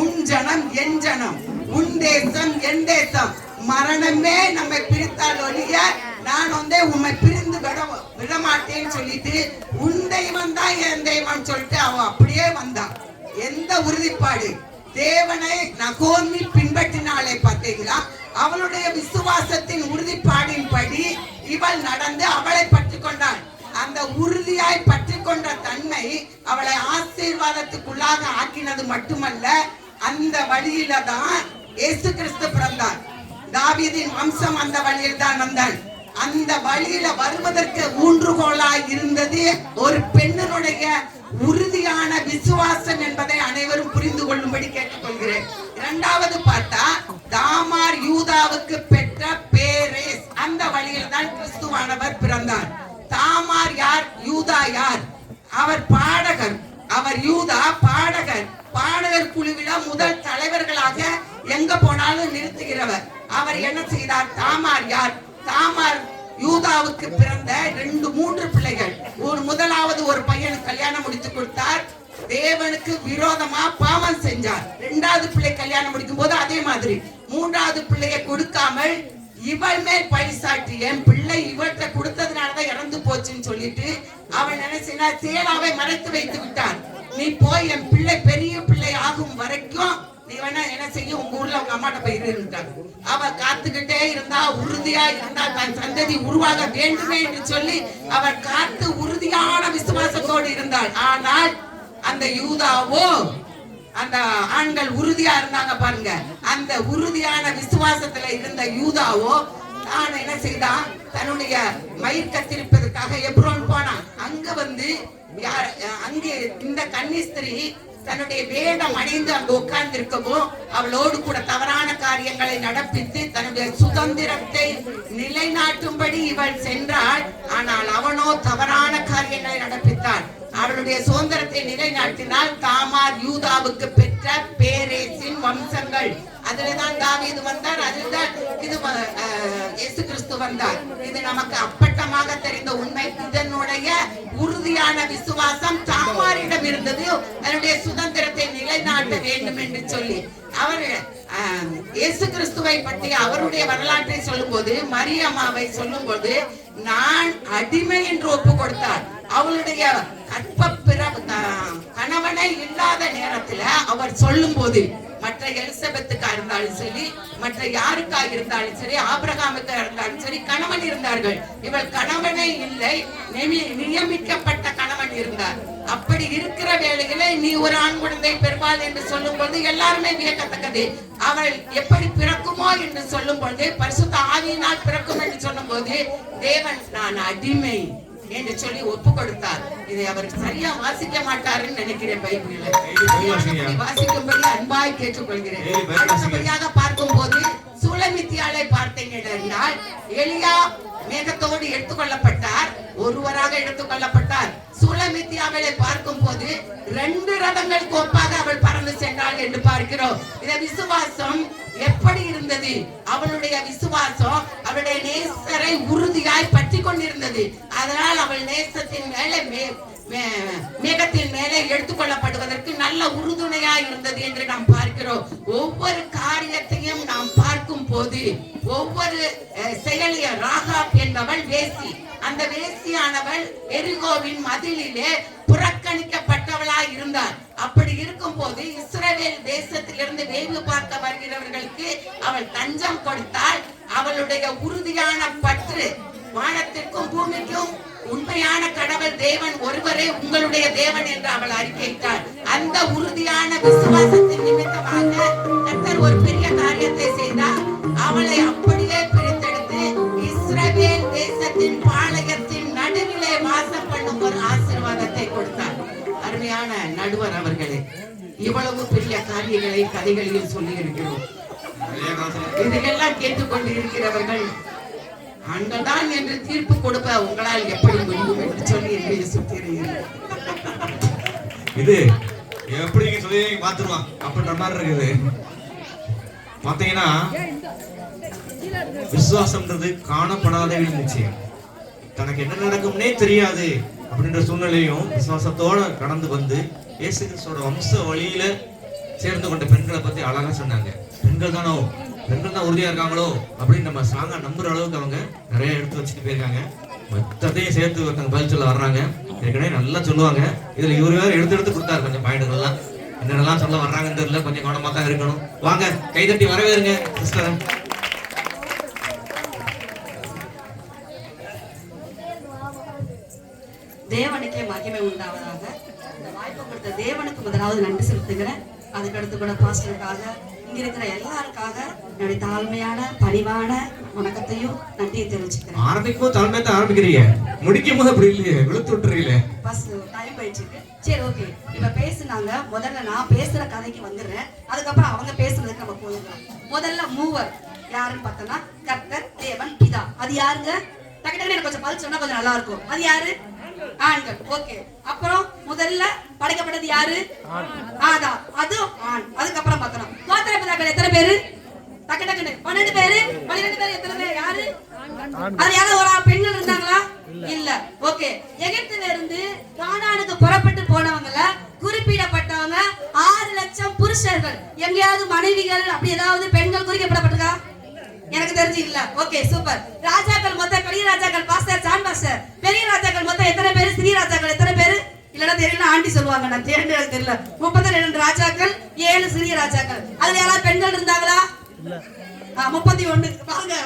உன் ஜனம் என் ஜனம், உன் தேசம் என் தேசம், மரணமே நம்மை பிரித்தால் ஒழிய நான் வந்து உண்மை பிரிந்து விடமாட்டேன்னு சொல்லிட்டு, உன் தெய்வம் தான் என் தெய்வம் சொல்லிட்டு அவ அப்படியே வந்தா. எந்த உறுதிப்பாடு! தேவனை நகோமி பின்பற்றினாலே பார்த்தீங்களா, அவளுடைய விசுவாசத்தின் உறுதிப்பாடின்படி இவள் நடந்து அவளை பற்றி கொண்டாள். அந்த உறுதியாய் பற்றி கொண்ட தன்மை அவளை ஆசீர்வாதத்துக்குள்ளாக ஆக்கினது மட்டுமல்ல, அந்த வழியில தான் இயேசு கிறிஸ்து பிறந்தார். தாவீதின் வம்சம் அந்த வழியில் தான் வந்தான். அந்த வழியில வருவதற்கு ஊன்றுகோலாய் இருந்தது ஒரு பெண்ணினுடைய உறுதியான விசுவாசம் என்பதை அனைவரும் புரிந்து கொள்ளும்படி கேட்டுக்கொள்கிறேன். இரண்டாவது பார்த்தா, தாமார் யூதாவுக்கு பெற்ற பேரேஸ், அந்த வழியில் தான் கிறிஸ்துவானவர் பிறந்தார். தாமார் யார்? யூதா யார்? அவர் பாடகர். அவர் யூதா பாடகர். பாடகர் குழுவில முதல் தலைவர்களாக எங்க போனாலும் நிறுத்துகிறவர். அவர் என்ன செய்தார்? தாமார் யார்? தாமார் யூதாவுக்கு பிறந்த 2-3 பிள்ளைகள். முதலாவது ஒரு பையனுக்கு கல்யாணம் முடித்து கொடுத்தார். தேவனுக்கு விரோதமா பாவம் செஞ்சார். 2வது பிள்ளை கல்யாணம் முடிக்கும் போது அதே மாதிரி 3வது பிள்ளையை கொடுக்காமல் இவள் மேல் பழிசாட்டி, என் பிள்ளை இவர்கிட்ட கொடுத்ததுனாலதான் இறந்து போச்சுன்னு சொல்லிட்டு அவன் நினைச்சினா சேலாவை மறைத்து வைத்து விட்டார். நீ போய் என் பிள்ளை பெரிய பிள்ளை ஆகும் வரைக்கும் நீ வேணா என்ன செய்ய, உங்க ஊர்ல உங்க அம்மாட்ட போய் இருந்தாங்க. அவ காத்துக்கிட்டே இருந்தா, உறுதியா இருந்தா, தன் சந்ததி உருவாக வேண்டுமே என்று சொல்லி அவர் காத்து உறுதியான விசுவாசத்தோடு இருந்தாள். ஆனால் அந்த யூதாவோ, அந்த ஆண்கள் உறுதியா இருந்தாங்க பாருங்க, அந்த உறுதியான விசுவாசத்துல இருந்த யூதாவோ நான் என்ன செய்தான், தன்னுடைய மயிர் கத்திருப்பதற்காக எப்ரோன் போனான். அங்க வந்து அங்கே இந்த கன்னிஸ்திரி தன்னுடைய வேடம் அணிந்து அங்கு உட்கார்ந்து இருக்கவும் அவளோடு கூட தவறான காரியங்களை நடப்பித்து தன்னுடைய சுதந்திரத்தை நிலைநாட்டும்படி இவள் சென்றாள். ஆனால் அவனோ தவறான காரியங்களை நடப்பித்தாள். அவளுடைய சுதந்திரத்தை நிலைநாட்டினால் தாமார் யூதாவுக்கு பெற்ற பேரேசின் வம்சங்கள். அதுலதான் தாவீது வந்தார், அதுதான் இது இயேசு கிறிஸ்து வந்தார். இது நமக்கு அப்பட்டமாக தெரிந்த உண்மை. இதனுடைய உறுதியான விசுவாசம் தாமாரிடம் இருந்தது, அதனுடைய சுதந்திரத்தை நிலைநாட்ட வேண்டும் என்று சொல்லி. அவர் இயேசு கிறிஸ்துவை பற்றி அவருடைய வரலாற்றை சொல்லும் போது, மரியம்மாவை சொல்லும் போது, நான் அடிமை என்று ஒப்பு கொடுத்தார். அவளுடைய கணவனை இல்லாத நேரத்துல அவர் சொல்லும் போது, மற்ற எலிசபெத்துக்கா இருந்தாலும் சரி, மற்ற யாருக்கா இருந்தாலும் சரி, ஆபிரகாமுக்கா இருந்தாலும் சரி, கணவன் இருந்தார்கள். இவள் கணவனே இல்லை, நியமிக்கப்பட்ட கணவன் இருந்தார். அப்படி இருக்கிற வேளையில நீ ஒரு ஆண் குழந்தை பெறுவாள் என்று சொல்லும் பொழுது எல்லாருமே வியக்கத்தக்கது. அவள் எப்படி பிறக்குமோ என்று சொல்லும் பொழுது, பரிசுத்த ஆவியினால் பிறக்கும் என்று சொல்லும் போது, தேவன் நான் அடிமை என்று சொல்லி ஒப்பு கொடுத்தார். இதை அவர் சரியா வாசிக்க மாட்டாருன்னு நினைக்கிறேன். பைபிள்ல வாசிக்கும்படி அன்பாய் கேட்டுக்கொள்கிறேன். அடுத்தபடியாக பார்க்கும் போது சூலமித்தியாளை பார்த்தீர்கள் என்றால், எலியா மேகத்தோடு எடுத்துக்கொள்ளப்பட்டார், ஒருவராக எடுத்துக்கொள்ளப்பட்டார். சூலமித்தியாவை பார்க்கும் போது 2 ரதங்களுக்கு ஒப்பாக அவள் பறந்து சென்றாள் என்று பார்க்கிறோம். இந்த விசுவாசம் எப்படி இருந்தது? அவளுடைய விசுவாசம் அவளுடைய நேசரை உறுதியாய் பற்றி கொண்டிருந்தது. அதனால் அவள் நேசத்தின் மேலே மேகத்தின் மேலே எடுத்துக்கொள்ளப்படுவதற்கு நல்ல உறுதுணையாய் இருந்தது என்று நாம் பார்க்கிறோம். ஒவ்வொரு காரியத்தையும் நாம் பார்க்கும் போது, ஒவ்வொரு செயலிய ராகாப் என்பவள் வேசி. அந்த வேசியானவள் எரிகோவின் மதிலிலே புறக்கணிக்கப்பட்டவளாய் இருந்தார். அப்படி இருக்கும் போது இஸ்ரவேல் தேசத்திலிருந்து வேவு பார்க்க வருகிறவர்களுக்கு அவள் தஞ்சம் கொடுத்தால், அவளுடைய உறுதியான பற்று வானத்திற்கும் பூமிக்கும் உண்மையான கடவுள் தேவன் ஒருவரே உங்களுடைய தேவன் என்று அவள் அறிக்கையிட்டாள். அந்த உறுதியான விசுவாசத்தின் நிமித்தமாக கர்த்தர் ஒரு பெரிய காரியத்தை செய்தார். அவளை அப்படியே பிரித்தெடுத்து இஸ்ரவேல் தேசத்தின் பாளைய அன்பான நடுவர் அவர்களே, இவ்வளவு பெரிய காரியங்களை கதைகளில் சொல்லி இருக்கிறோம். இதையெல்லாம் கேட்டுக்கொண்டு இருக்கிறவர்கள் ஆண்கள் தான் என்று தீர்ப்பு கொடுக்க உங்களால் எப்படி முடியும் என்று சொல்லி என்னை சுத்திருக்கிறேன். இது எப்படி நீங்க சொல்லி பாத்துருவான் அப்படின்ற மாதிரி இருக்குது. பாத்தீங்கன்னா விசுவாசம்ன்றது காணப்படாத நிச்சயம். தனக்கு என்ன நடக்கும்னே தெரியாது அப்படின்ற சூழ்நிலையும் விசுவாசத்தோட கடந்து வந்து இயேசு கிறிஸ்துவோட வம்ச வழியில சேர்ந்து கொண்ட பெண்களை பத்தி அழகா சொன்னாங்க. பெண்கள் தான் உறுதியா இருக்காங்களோ அப்படின்னு நம்ம ஸ்ட்ராங்கா நம்புற அளவுக்கு அவங்க நிறைய எடுத்து வச்சுட்டு போயிருக்காங்க. மொத்தத்தையும் சேர்த்து ஒருத்தங்க பதில் சொல்ல வர்றாங்க. ஏற்கனவே நல்லா சொல்லுவாங்க. இதுல இவரு வேற எடுத்து கொடுத்தாரு கொஞ்சம் பாயிண்ட்கள்லாம். என்னென்னலாம் சொல்ல வர்றாங்கன்னு தெரியல, கொஞ்சம் கவனமா தான் இருக்கணும். வாங்க கைதட்டி வரவேறுங்க சிஸ்டர். தேவனுக்கே மகிமை உண்டாவதாக. இந்த வாய்ப்பு கொடுத்த தேவனுக்கு முதலாவது நன்றி செலுத்துகிறேன். அதுக்கடுத்து கூட பாஸ்டருக்காக, இங்க இருக்கிற எல்லாருக்காக என்னுடைய தாழ்மையான பணிவான வணக்கத்தையும் நன்றியை தெரிவிச்சுக்கிறேன். ஆரம்பிக்கும் தாழ்மையா தான் ஆரம்பிக்கிறீங்க, முடிக்கும் போது அப்படி இல்லையே, விழுத்து விட்டுறீங்களே. பஸ் டைம் போயிடுச்சு. சரி, ஓகே. இப்ப பேசுனாங்க. முதல்ல நான் பேசுற கதைக்கு வந்துடுறேன். அதுக்கப்புறம் அவங்க பேசுறதுக்கு நம்ம போயிடலாம். முதல்ல மூவர் யாருன்னு பார்த்தோம்னா கர்த்தர், தேவன், பிதா. அது யாருங்க? டக்கு டக்குனு எனக்கு கொஞ்சம் பதில் சொன்னா கொஞ்சம் நல்லா இருக்கும். அது யாரு? ஆண்கள். ஓகே. அப்புறம் முதல்ல படைக்கப்பட்டது யாரு? ஆதாம். அது ஆண். அதுக்கப்புறம் பார்த்தோம் கோத்திர பிதாக்கள் எத்தனை பேரு? டக்கு டக்குனு 12 பேரு. 12 பேர் எத்தனை பேர்? யாரு? அது யாராவது ஒரு பெண்கள் இருந்தாங்களா? இல்ல. ஓகே. எகிப்தில இருந்து கானானுக்கு புறப்பட்டு போனவங்கள குறிப்பிடப்பட்டவங்க 6 லட்சம் புருஷர்கள். எங்கேயாவது மனைவிகள் அப்படி ஏதாவது பெண்கள் குறிக்கப்பட்டிருக்கா? எனக்கு தெரிஞ்சு இல்ல. Okay, super. ராஜாக்கள் மொத்தம் பெரிய ராஜாக்கள் பாஸ்டர் ஜான் பாஸ்டர், பெரிய ராஜாக்கள் மொத்தம் எத்தனை பேரு? சிறிய ராஜாக்கள் எத்தனை பேரு? இல்லனா தெரியல, ஆண்டி சொல்லுவாங்க. நான் தேர்ந்தெடுக்க தெரியல. 32 ராஜாக்கள், 7 சிறிய ராஜாக்கள். அதுல யாராவது பெண்கள் இருந்தாங்களா? 31. பாருங்க,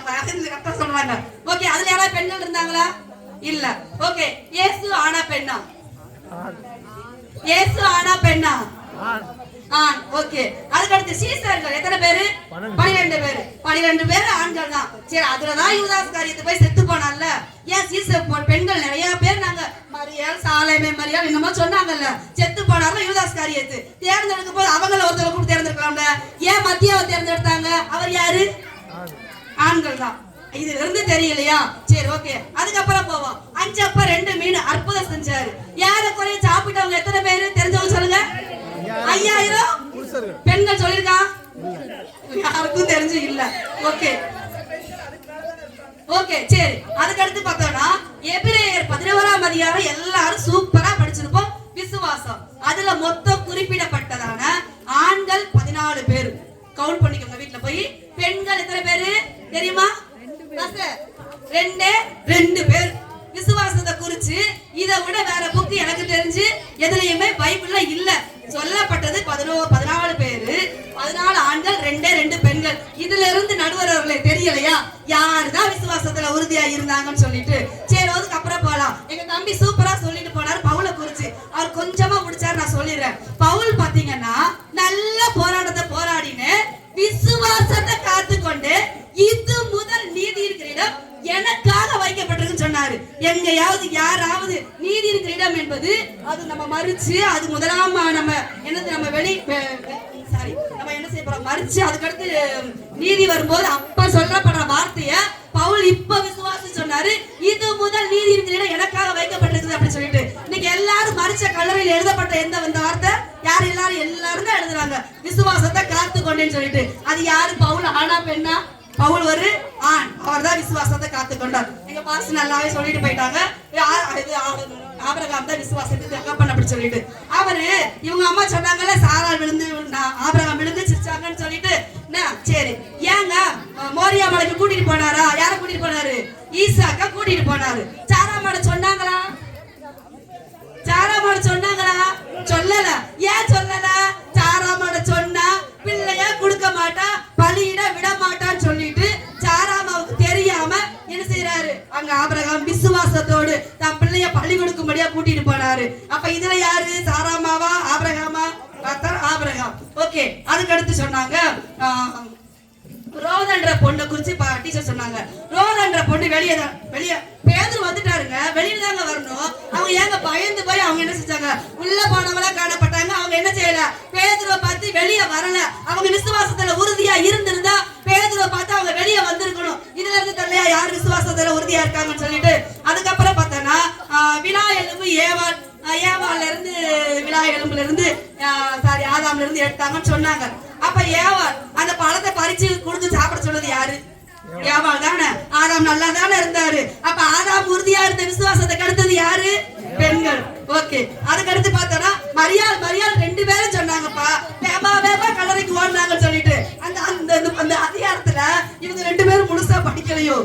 கரெக்டா சொல்றாங்க. ஓகே, அதுல யாராவது பெண்கள் இருந்தாங்களா? இல்ல. ஓகே, இயேசு ஆனா பெண்ணா? இயேசு ஆனா பெண்ணா? ஓகே. அதுக்கு அடுத்து சீசர்கள் எத்தனை பேரு? 12 பேரு. 12 பேரு ஆண்கள் தான். சரி, அதுலதான் யூதாஸ் காரியத்தை போய் செத்து போனான்ல. ஏன் சீசர் பெண்கள் நிறைய பேர் நாங்க மரியாள், சாலேமே மரியாள் என்னமோ சொன்னாங்கல்ல, செத்து போனாலும் யூதாஸ் காரியத்தை தேர்ந்தெடுக்கும் போது அவங்கள ஒருத்தர் கூட தேர்ந்தெடுக்கலாம்ல. ஏன் மத்தியாவை தேர்ந்தெடுத்தாங்க? அவர் யாரு? ஆண்கள் தான். இதுல இருந்து தெரியலையா? சரி, ஓகே. அதுக்கப்புறம் போவோம். 5 அப்ப 2 மீன் அற்புதம் செஞ்சாரு. யார குறைய சாப்பிட்டவங்க எத்தனை பேரு? தெரிஞ்சவங்க சொல்லுங்க. 5000 பெண்கள் சொல்லிருக்கா? யாருக்கும் தெரிஞ்சு இல்ல. ஓகே ஓகே, சரி. அதுக்கு அடுத்து பார்த்தோம்னா எபிரேயர் 11ஆம் அதிகாரம் எல்லாரும் சூப்பரா படிச்சிருப்போம். விசுவாசம். அதுல மொத்தம் குறிப்பிடப்பட்டதான ஆண்கள் 14 பேர். கவுண்ட் பண்ணிக்கோங்க வீட்டுல போய். பெண்கள் எத்தனை பேரு தெரியுமா? 2 பேர். விசுவாசத்தை குறிச்சு இதை விட வேற புக்கு எனக்கு தெரிஞ்சு எதுலயுமே பைபிள்ல இல்ல. சொல்லப்பட்டது 14 பேரு, 14 ஆண்கள், 2 பெண்கள். இதுல இருந்து நடுவர் அவர்களே தெரியலையா யாருதான் விசுவாசத்துல உறுதியா இருந்தாங்கன்னு சொல்லிட்டு. சரி, அதுக்கப்புறம் போலாம். எங்க தம்பி சூப்பரா சொல்லிட்டு போனாரு பவுலை குறிச்சு. அவர் கொஞ்சமா முடிச்சாரு, நான் சொல்லிடுறேன். பவுல் பாத்தீங்கன்னா நல்ல போராட்டத்தை போராடின்னு விசுவாசத்தை காத்துக்கொண்டு இது முதல் நீதி இருக்கிற இடம் எனக்காக வைக்கப்பட்டிருக்குன்னு சொன்னாரு. எங்கயாவது யாராவது நீதி இருக்கிற இடம் என்பது அது நம்ம மறிச்சு அது முதலாம் நம்ம என்னது நம்ம நம்ம என்ன செய்ய போறோம்? மறிச்சு அதுக்கடுத்து நீதி வரும்போது அப்ப சொல்லப்படுற வார்த்தைய பவுல் இப்ப விசுவாசம் சொன்னாரு. இது முதல் நீதி இருக்கிற இடம் எனக்காக வைக்கப்பட்டிருக்கு அப்படின்னு சொல்லிட்டு இன்னைக்கு எல்லாரும் மறிச்ச கல்லறையில் எழுதப்பட்ட எந்த வார்த்தை யார்? எல்லாரும் தான் எழுதுறாங்க விசுவாசத்தை காத்து கொண்டேன்னு சொல்லிட்டு. அது யாரு? பவுல் ஆனா பெண்ணா? பவுல் ஒரு ஆண். அவர் தான் விசுவாசத்தை காத்துக்கொண்டார். எங்க பாஸ் நல்லாவே சொல்லிட்டு போயிட்டாங்க. ஆபிரகாம் தான் விசுவாசத்தை தகப்பன் அப்படி சொல்லிட்டு. அவரு இவங்க அம்மா சொன்னாங்கல்ல, சாராள் விழுந்து ஆபிரகாம் விழுந்து சிரிச்சாங்கன்னு சொல்லிட்டு. சரி, ஏங்க மோரியா மலைக்கு கூட்டிட்டு போனாரா? யார கூட்டிட்டு போனாரு? ஈசாக்கா கூட்டிட்டு போனாரு. சாராமாட சொன்னாங்களா? சாராமாட சொன்னாங்களா? சொல்லல. ஏன் சொல்லல? சாராமாட சொன்னா பிள்ளைய கொடுக்க மாட்டா, பலியிட விட மாட்டான்னு சொல்லிட்டு சாராமாவுக்கு தெரியாம என்ன செய்யறாரு? அங்க ஆபிரகாம் விசுவாசத்தோடு தன் பிள்ளைய பலி கொடுக்கும்படியா கூட்டிட்டு போனாரு. அப்ப இதுல யாரு? சாராமாவா ஆபிரகாமா? ஆபிரகாம். ஓகே. அதுக்கு அடுத்து சொன்னாங்க ரோதன்ற பொண்ணை குறிச்சு டீச்சர் சொன்னாங்க. ரோதன்ற பொண்ணு வெளியே பேதுரு வந்துட்டாருங்க. வெளியில தாங்க வரணும். அவங்க அவங்க ஏங்க பயந்து போய் அவங்க என்ன செஞ்சாங்க, உள்ள போனவங்களா காணப்பட்டாங்க. அவங்க என்ன செய்யல, பேதுருவை பார்த்து வெளியே வரல. அவங்க விசுவாசத்துல உறுதியா இருந்திருந்தா பேதுருவை பார்த்து அவங்க வெளியே வந்திருக்கணும். இதுல இருந்து தெரியலையா யார் விசுவாசத்துல உறுதியா இருக்காங்கன்னு சொல்லிட்டு. அதுக்கப்புறம் பார்த்தோன்னா விலா எலும்பு ஏவாள்ல இருந்து விலா எலும்புல இருந்து ஆதாம்ல இருந்து எடுத்தாங்கன்னு சொன்னாங்க. அப்ப ஏவாள் அந்த பழத்தை பறிச்சு கொடுத்து சாப்பிட சொன்னது யாரு? ஏவாள் தானே. ஆதாம் நல்லா தானே இருந்தாரு. அப்ப ஆதாம் உறுதியா இருந்த விசுவாசத்தை கெடுத்தது யாரு? பெண்கள். ஓகே, அதுக்கு அடுத்து பார்த்தோன்னா மரியாள் 2 பேரும் சொன்னாங்கப்பா, வேமா கல்லறைக்கு ஓடினாங்கன்னு சொல்லிட்டு. அந்த அதிகாரத்துல இவங்க 2 பேரும் முழுசா படிக்கலையோ?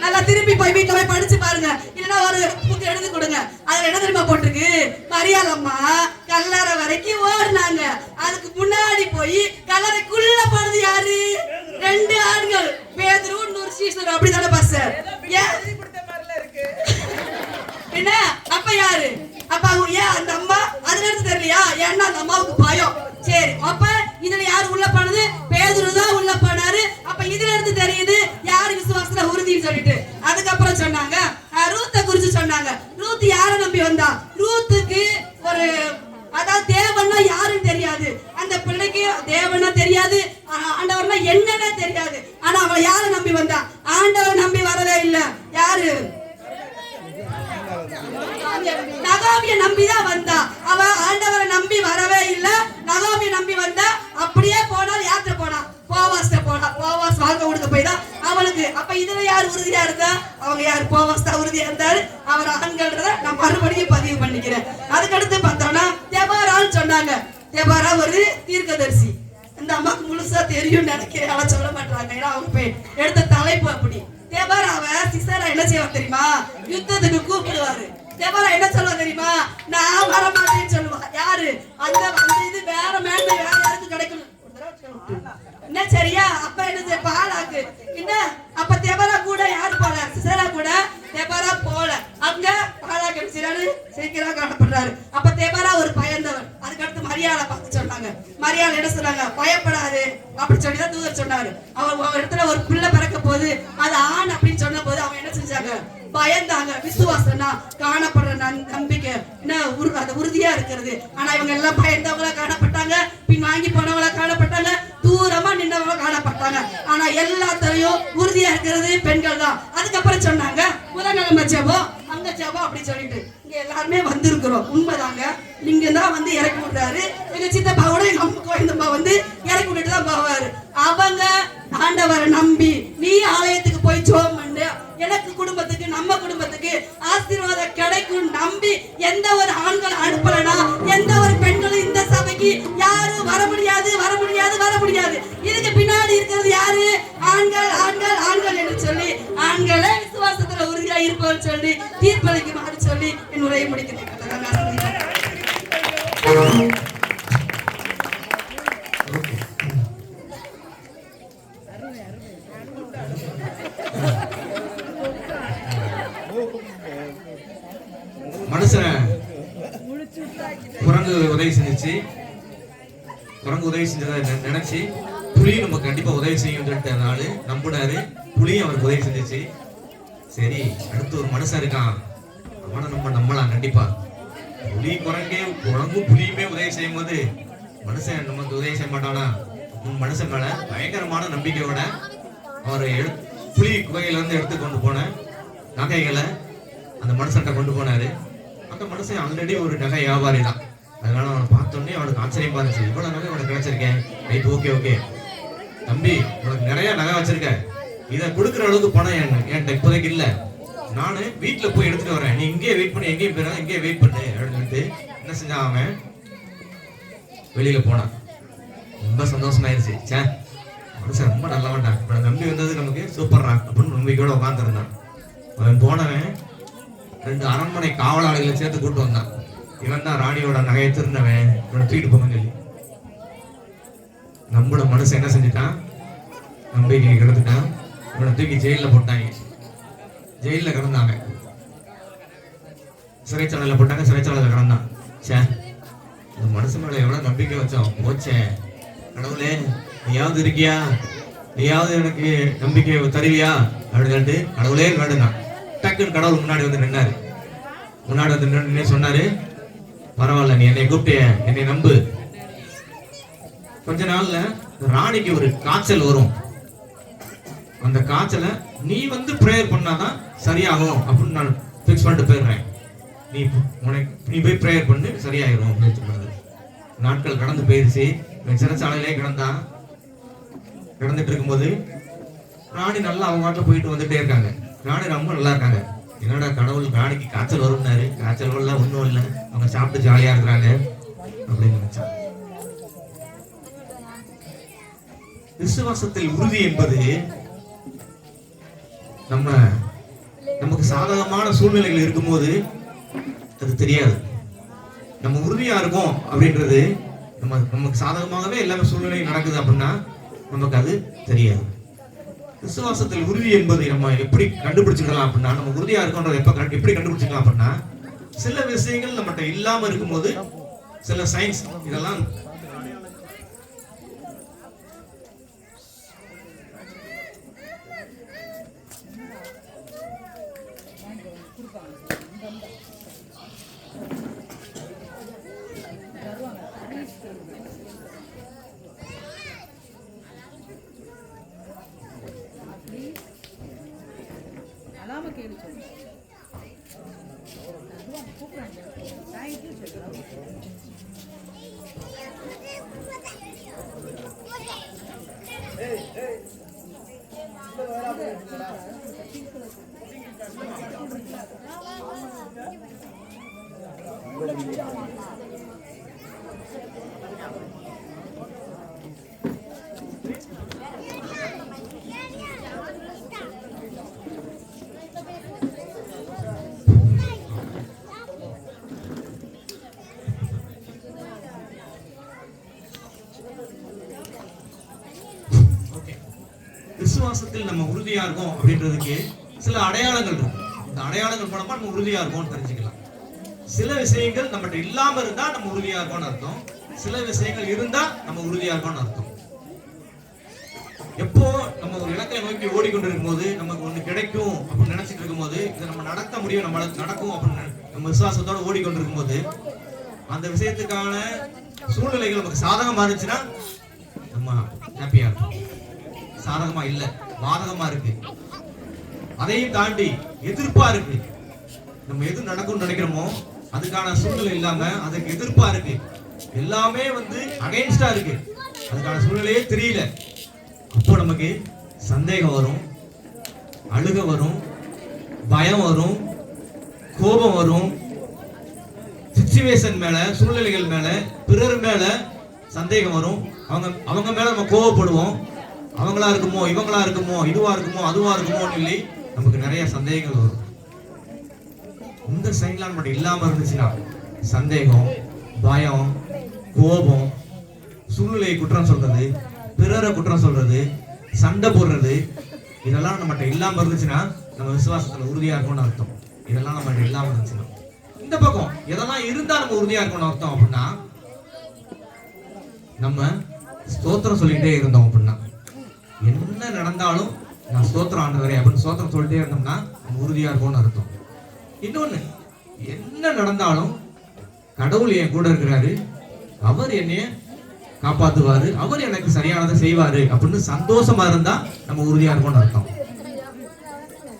நல்லா திருப்பி போய் வீட்டுல போய் படிச்சு பாருங்க, இல்லைன்னா ஒரு புக் எழுதி கொடுங்க. அதுல என்ன தெரியுமா போட்டிருக்கு, மரியாள் அம்மா கல்லறை வரைக்கும் ஓடுனாங்க. அதுக்கு முன்னாடி போய் கல்லறைக்குள்ள போனது யாரு? 2 ஆண்கள், பேதுரு இன்னொரு சீசர். அப்படிதானே பாஸ்டர்? என்ன அப்ப யாரு? அப்ப அவங்க ஏன் அந்த அம்மா அதுல இருந்து தெரியலையா? ஏன்னா அந்த அம்மாவுக்கு பயம். சரி, அப்ப இதுல யாரு உள்ள போனது? பேதுரு தான் உள்ள போனாரு. அப்ப இதுல இருந்து தெரியுது யாரு விசுவாசத்துல உறுதின்னு சொல்லிட்டு. அதுக்கப்புறம் சொன்னாங்க ரூத்தை குறிச்சு சொன்னாங்க. ரூத் யாரை நம்பி வந்தா? ரூத்துக்கு ஒரு அதாவது தேவன்னா யாருன்னு தெரியாது. அந்த பிள்ளைக்கு தேவன்னா தெரியாது, ஆண்டவர்னா என்னன்னு தெரியாது. ஆனா அவ யாரை நம்பி வந்தா? ஆண்டவர் நம்பி வரவே இல்லை. யாரு? நகாமிய நம்பிதான் வந்தா. அவ ஆண்டவரை நம்பி வரவே இல்ல, நகாமிய நம்பி வந்தா. அப்படியே போனால் யார்கிட்ட போனா? போவாஸ்ட போனா. போவாஸ் வாழ்க்கை கொடுக்க போய் தான் அவளுக்கு. அப்ப இதுல யார் உறுதியா இருந்தா? அவங்க யார்? போவாஸ் தான் உறுதியா இருந்தாரு. அவர் ஆண்கள்ன்றத நான் மறுபடியும் பதிவு பண்ணிக்கிறேன். அதுக்கடுத்து பார்த்தோம்னா தெபாரான்னு சொன்னாங்க. தெபாரா ஒரு தீர்க்கதரிசி. இந்த அம்மாக்கு முழுசா தெரியும் நினைக்கிறேன், அவ சொல்ல மாட்டாங்க, ஏன்னா அவங்க போய் எடுத்த தலைப்பு அப்படி. தெபாராவை சிசரா என்ன செய்வா தெரியுமா? யுத்தத்துக்கு கூப்பிடுவாரு. தெபாரா என்ன சொல்லுவா தெரியுமா? நான் வர மாட்டேன்னு சொல்லுவா. யாரு? அந்த இது வேற மேன்மை வேற யாருக்கு கிடைக்கணும் என்ன? சரியா? அப்ப என்ன பாலாக்கு என்ன? அப்ப தெபாரா கூட யாரு போல? சிசரா கூட தெபாரா போல. அங்க பாலாக்கு சீக்கிரம் காணப்படுறாரு. அப்ப தெபாரா ஒரு பயந்தவன். அதுக்கடுத்து மரியாதை பார்த்து சொன்னாங்க. மரியாதை என்ன சொன்னாங்க? பயப்படாது அப்படி சொல்லிதான் தூதர் சொன்னாரு. அவன் இடத்துல ஒரு பிள்ளை பிறக்க போது அது ஆண் அப்படின்னு சொன்ன போது அவங்க என்ன செஞ்சாங்க? பயந்தாங்க. விசுவாசம்னா காணப்படுற நம்பிக்கை என்ன அது உறுதியா இருக்கிறது. ஆனா இவங்க எல்லாம் பயந்தவங்களா காணப்பட்டாங்க, பின் வாங்கி போனவங்களா காணப்பட்டாங்க, தூரமா நின்றவங்களா காணப்பட்டாங்க. ஆனா எல்லாத்தையும் உறுதியா இருக்கிறது பெண்கள் தான். அதுக்கப்புறம் சொன்னாங்க புதன்கிழமை ஜெபம், அங்க ஜெபம் அப்படி சொல்லிட்டு இங்க எல்லாருமே வந்திருக்கிறோம். உண்மைதாங்க. நீங்க தான் வந்து இறக்கி விடுறாரு. எங்க சித்தப்பாவோட எங்க அம்மா கோயந்தம்மா வந்து இறக்கி விட்டுட்டு தான் போவாரு. அவங்க ஆண்டவரை நம்பி நீ ஆலயத்துக்கு போய் ஜெபம் பண்ணு, எனக்கு குடும்பத்துக்கு நம்ம குடும்பத்துக்கு ஆசீர்வாதம் கிடைக்கும் நம்பி எந்த ஒரு ஆண்கள் அனுப்பலனா, எந்த ஒரு பெண்களும் இந்த சபைக்கு யாரும் வர முடியாது வர முடியாது வர முடியாது. இதுக்கு பின்னாடி இருக்கிறது யாரு? ஆண்கள் ஆண்கள் ஆண்கள் என்று சொல்லி ஆண்களே விசுவாசத்துல உறுதியா இருப்பவன் சொல்லி தீர்ப்பளிக்கு மாறி சொல்லி என் உரையை முடிக்கிறேன். மனுஷனை குரங்கு உதவி செஞ்சிச்சு. குரங்கு உதவி செஞ்சதை நினைச்சு புலி நம்ம கண்டிப்பா உதவி செய்யும் சொல்லிட்டு நம்பினாரு. புலியும் அவருக்கு உதவி செஞ்சிச்சு. சரி, அடுத்து ஒரு மனுஷன் இருக்கான், அவனை நம்ம நம்பலாம் கண்டிப்பா. புலி குரங்கும் புலியுமே உதவி செய்யும் போது மனுஷன் நமக்கு உதவி செய்ய மாட்டானா? மனுஷன் மேல பயங்கரமான நம்பிக்கையோட அவர் புலி குகையில இருந்து எடுத்து கொண்டு போன நகைகளை அந்த மனுஷன்கிட்ட கொண்டு போனாரு. அந்த மனுஷன் ஆல்ரெடி ஒரு நகை வியாபாரி தான். அதனால அவனை பார்த்தோன்னே அவனுக்கு ஆச்சரியமா இருந்துச்சு. இவ்வளவு நகை உனக்கு கிடைச்சிருக்கேன், ரைட், ஓகே ஓகே தம்பி, உனக்கு நிறைய நகை வச்சிருக்க, இதை கொடுக்குற அளவுக்கு பணம் என்கிட்ட இப்போதைக்கு இல்லை, நானு வீட்டுல போய் எடுத்துட்டு வரேன், நீ இங்கே வெயிட் பண்ணி, எங்கேயும் போயிடாத, இங்கே வெயிட் பண்ணு அப்படின்னு சொல்லிட்டு என்ன செஞ்சான், அவன் வெளியில போனான். ரொம்ப சந்தோஷமாயிருச்சு. சே, மனுஷன் ரொம்ப நல்லவன்டான், இவனை நம்பி வந்தது நமக்கு சூப்பர்ரா அப்படின்னு நம்பிக்கையோட உட்காந்துருந்தான். அவன் போனவன் 2 அரண்மனை காவலாளிகளை சேர்த்து கூட்டு வந்தான். இவன் தான் ராணியோட நகையை திருந்தவன், இவனை தூக்கிட்டு போங்க சொல்லி. நம்மளோட மனுஷன் என்ன செஞ்சுட்டான், நம்பிக்கை கிடந்துட்டான். இவனை தூக்கி ஜெயில போட்டாங்க. ஜெயில கிடந்தாங்க, சிறைச்சாலையில போட்டாங்க. சிறைச்சாலையில கிடந்தான். சே, இந்த மனுஷன் மேல எவ்வளவு நம்பிக்கை வச்சோம், போச்சே. கடவுளே, நீயாவது இருக்கியா, நீயாவது எனக்கு நம்பிக்கை தருவியா அப்படின்னு சொல்லிட்டு கடவுளே வேண்டுதான். டக்குன்னு கடவுள் முன்னாடி வந்து நின்னாரு. முன்னாடி வந்து நின்னு சொன்னாரு, பரவாயில்ல, நீ என்னை கூப்பிட்டு என்னை நம்பு. கொஞ்ச நாள்ல ராணிக்கு ஒரு காய்ச்சல் வரும். அந்த காய்ச்சலை நீ வந்து ப்ரேயர் பண்ணாதான் சரியாகும் அப்படின்னு நான் ஃபிக்ஸ் பண்ணிட்டு போயிடுறேன். நீ போய் ப்ரேயர் பண்ணு, சரியாயிரும் அப்படின்னு சொன்னாரு. நாட்கள் கடந்து போயிருச்சு. சிறைச்சாலையிலே கிடந்துட்டு இருக்கும்போது ராணி நல்லா அவங்க வாட்டில் போயிட்டு வந்துட்டே இருக்காங்க. ராணி ரொம்ப நல்லா இருக்காங்க. என்னடா கடவுள் ராணிக்கு காய்ச்சல் வரும்னாரு, காய்ச்சல் வரல, ஒன்றும் இல்லை, அவங்க சாப்பிட்டு ஜாலியா இருக்கிறாங்க அப்படின்னு நினைச்சாங்க. விசுவாசத்தில் உறுதி என்பது நமக்கு சாதகமான சூழ்நிலைகள் இருக்கும்போது அது தெரியாது. நம்ம உறுதியா இருக்கோம் அப்படின்றது நமக்கு சாதகமாகவே எல்லாமே சூழ்நிலை நடக்குது அப்படின்னா நமக்கு அது தெரியாது. விசுவாசத்தில் உறுதி என்பதை நம்ம எப்படி கண்டுபிடிச்சுக்கலாம் அப்படின்னா, நம்ம உறுதியா இருக்கோன்றதை எப்படி கண்டுபிடிச்சுக்கலாம் அப்படின்னா, சில விஷயங்கள் நம்மகிட்ட இல்லாம இருக்கும்போது சில சயின்ஸ் இதெல்லாம் விசுவாசத்தில் நம்ம உறுதியா இருக்கோம் அப்படின்றதுக்கு சில அடையாளங்கள் இருக்கு. இந்த அடையாளங்கள் மூலமா நம்ம உறுதியா இருக்கோம்னு தெரிஞ்சுக்கலாம். சில விஷயங்கள் நம்மகிட்ட இல்லாம இருந்தா நம்ம உறுதியா இருக்கோம்னு அர்த்தம். சில விஷயங்கள் இருந்தா நம்ம உறுதியா இருக்கோம்னு அர்த்தம். எப்போ நம்ம ஒரு இலக்கை நோக்கி ஓடிக்கொண்டிருக்கும் போது நமக்கு ஒண்ணு கிடைக்கும் அப்படின்னு நினைச்சிட்டு இருக்கும் போது, இதை நம்ம நடத்த முடியும், நம்மளுக்கு நடக்கும் அப்படின்னு நம்ம விசுவாசத்தோட ஓடிக்கொண்டிருக்கும் போது, அந்த விஷயத்துக்கான சூழ்நிலைகள் நமக்கு சாதகமா இருந்துச்சுன்னா நம்ம ஹாப்பியா இருக்கும். சாதகமா இல்ல, பாதகமா இருக்கு, அதையும் தாண்டி எதிர்ப்பா இருக்கு, நம்ம எது நடக்கும்னு நினைக்கிறோமோ அதுக்கான சூழ்நிலை இல்லாம அதுக்கு எதிர்ப்பா இருக்கு, எல்லாமே வந்து அகைன்ஸ்டா இருக்கு, அதுக்கான சூழ்நிலையே தெரியல. அப்போ நமக்கு சந்தேகம் வரும், அழுக வரும், பயம் வரும், கோபம் வரும். சிச்சுவேஷன் மேல, சூழ்நிலைகள் மேல, பிறர் மேல சந்தேகம் வரும். அவங்க மேல நம்ம கோபப்படுவோம். அவங்களா இருக்குமோ, இவங்களா இருக்குமோ, இதுவா இருக்குமோ, அதுவா இருக்குமோ சொல்லி நமக்கு நிறைய சந்தேகங்கள் வரும். இந்த சைட்லாம் மட்டும் இல்லாம இருந்துச்சுன்னா சந்தேகம், பயம், கோபம், சூழ்நிலையை குற்றம் சொல்றது, பிறரை குற்றம் சொல்றது, சண்டை போடுறது, இதெல்லாம் நம்மகிட்ட இல்லாம இருந்துச்சுன்னா நம்ம விசுவாசத்துல உறுதியா இருக்கும்னு அர்த்தம். இதெல்லாம் நம்மகிட்ட இல்லாம இருந்துச்சுன்னா, இந்த பக்கம் எதெல்லாம் இருந்தா நம்ம உறுதியா இருக்கணும்னு அர்த்தம் அப்படின்னா, நம்ம ஸ்தோத்திரம் சொல்லிட்டே இருந்தோம் அப்படின்னா, என்ன நடந்தாலும் நான் ஸ்தோத்திரம் ஆண்டவரே அப்படின்னு ஸ்தோத்திரம் சொல்லிட்டே இருந்தோம்னா நம்ம உறுதியா இருக்கும்னு அர்த்தம். இன்னொன்னு, என்ன நடந்தாலும் கடவுள் என் கூட இருக்கிறாரு, அவர் என்னைய காப்பாத்துவாரு, அவர் எனக்கு சரியானதை செய்வாரு அப்படின்னு சந்தோஷமா இருந்தா நம்ம உறுதியா இருக்கும்னு அர்த்தம்.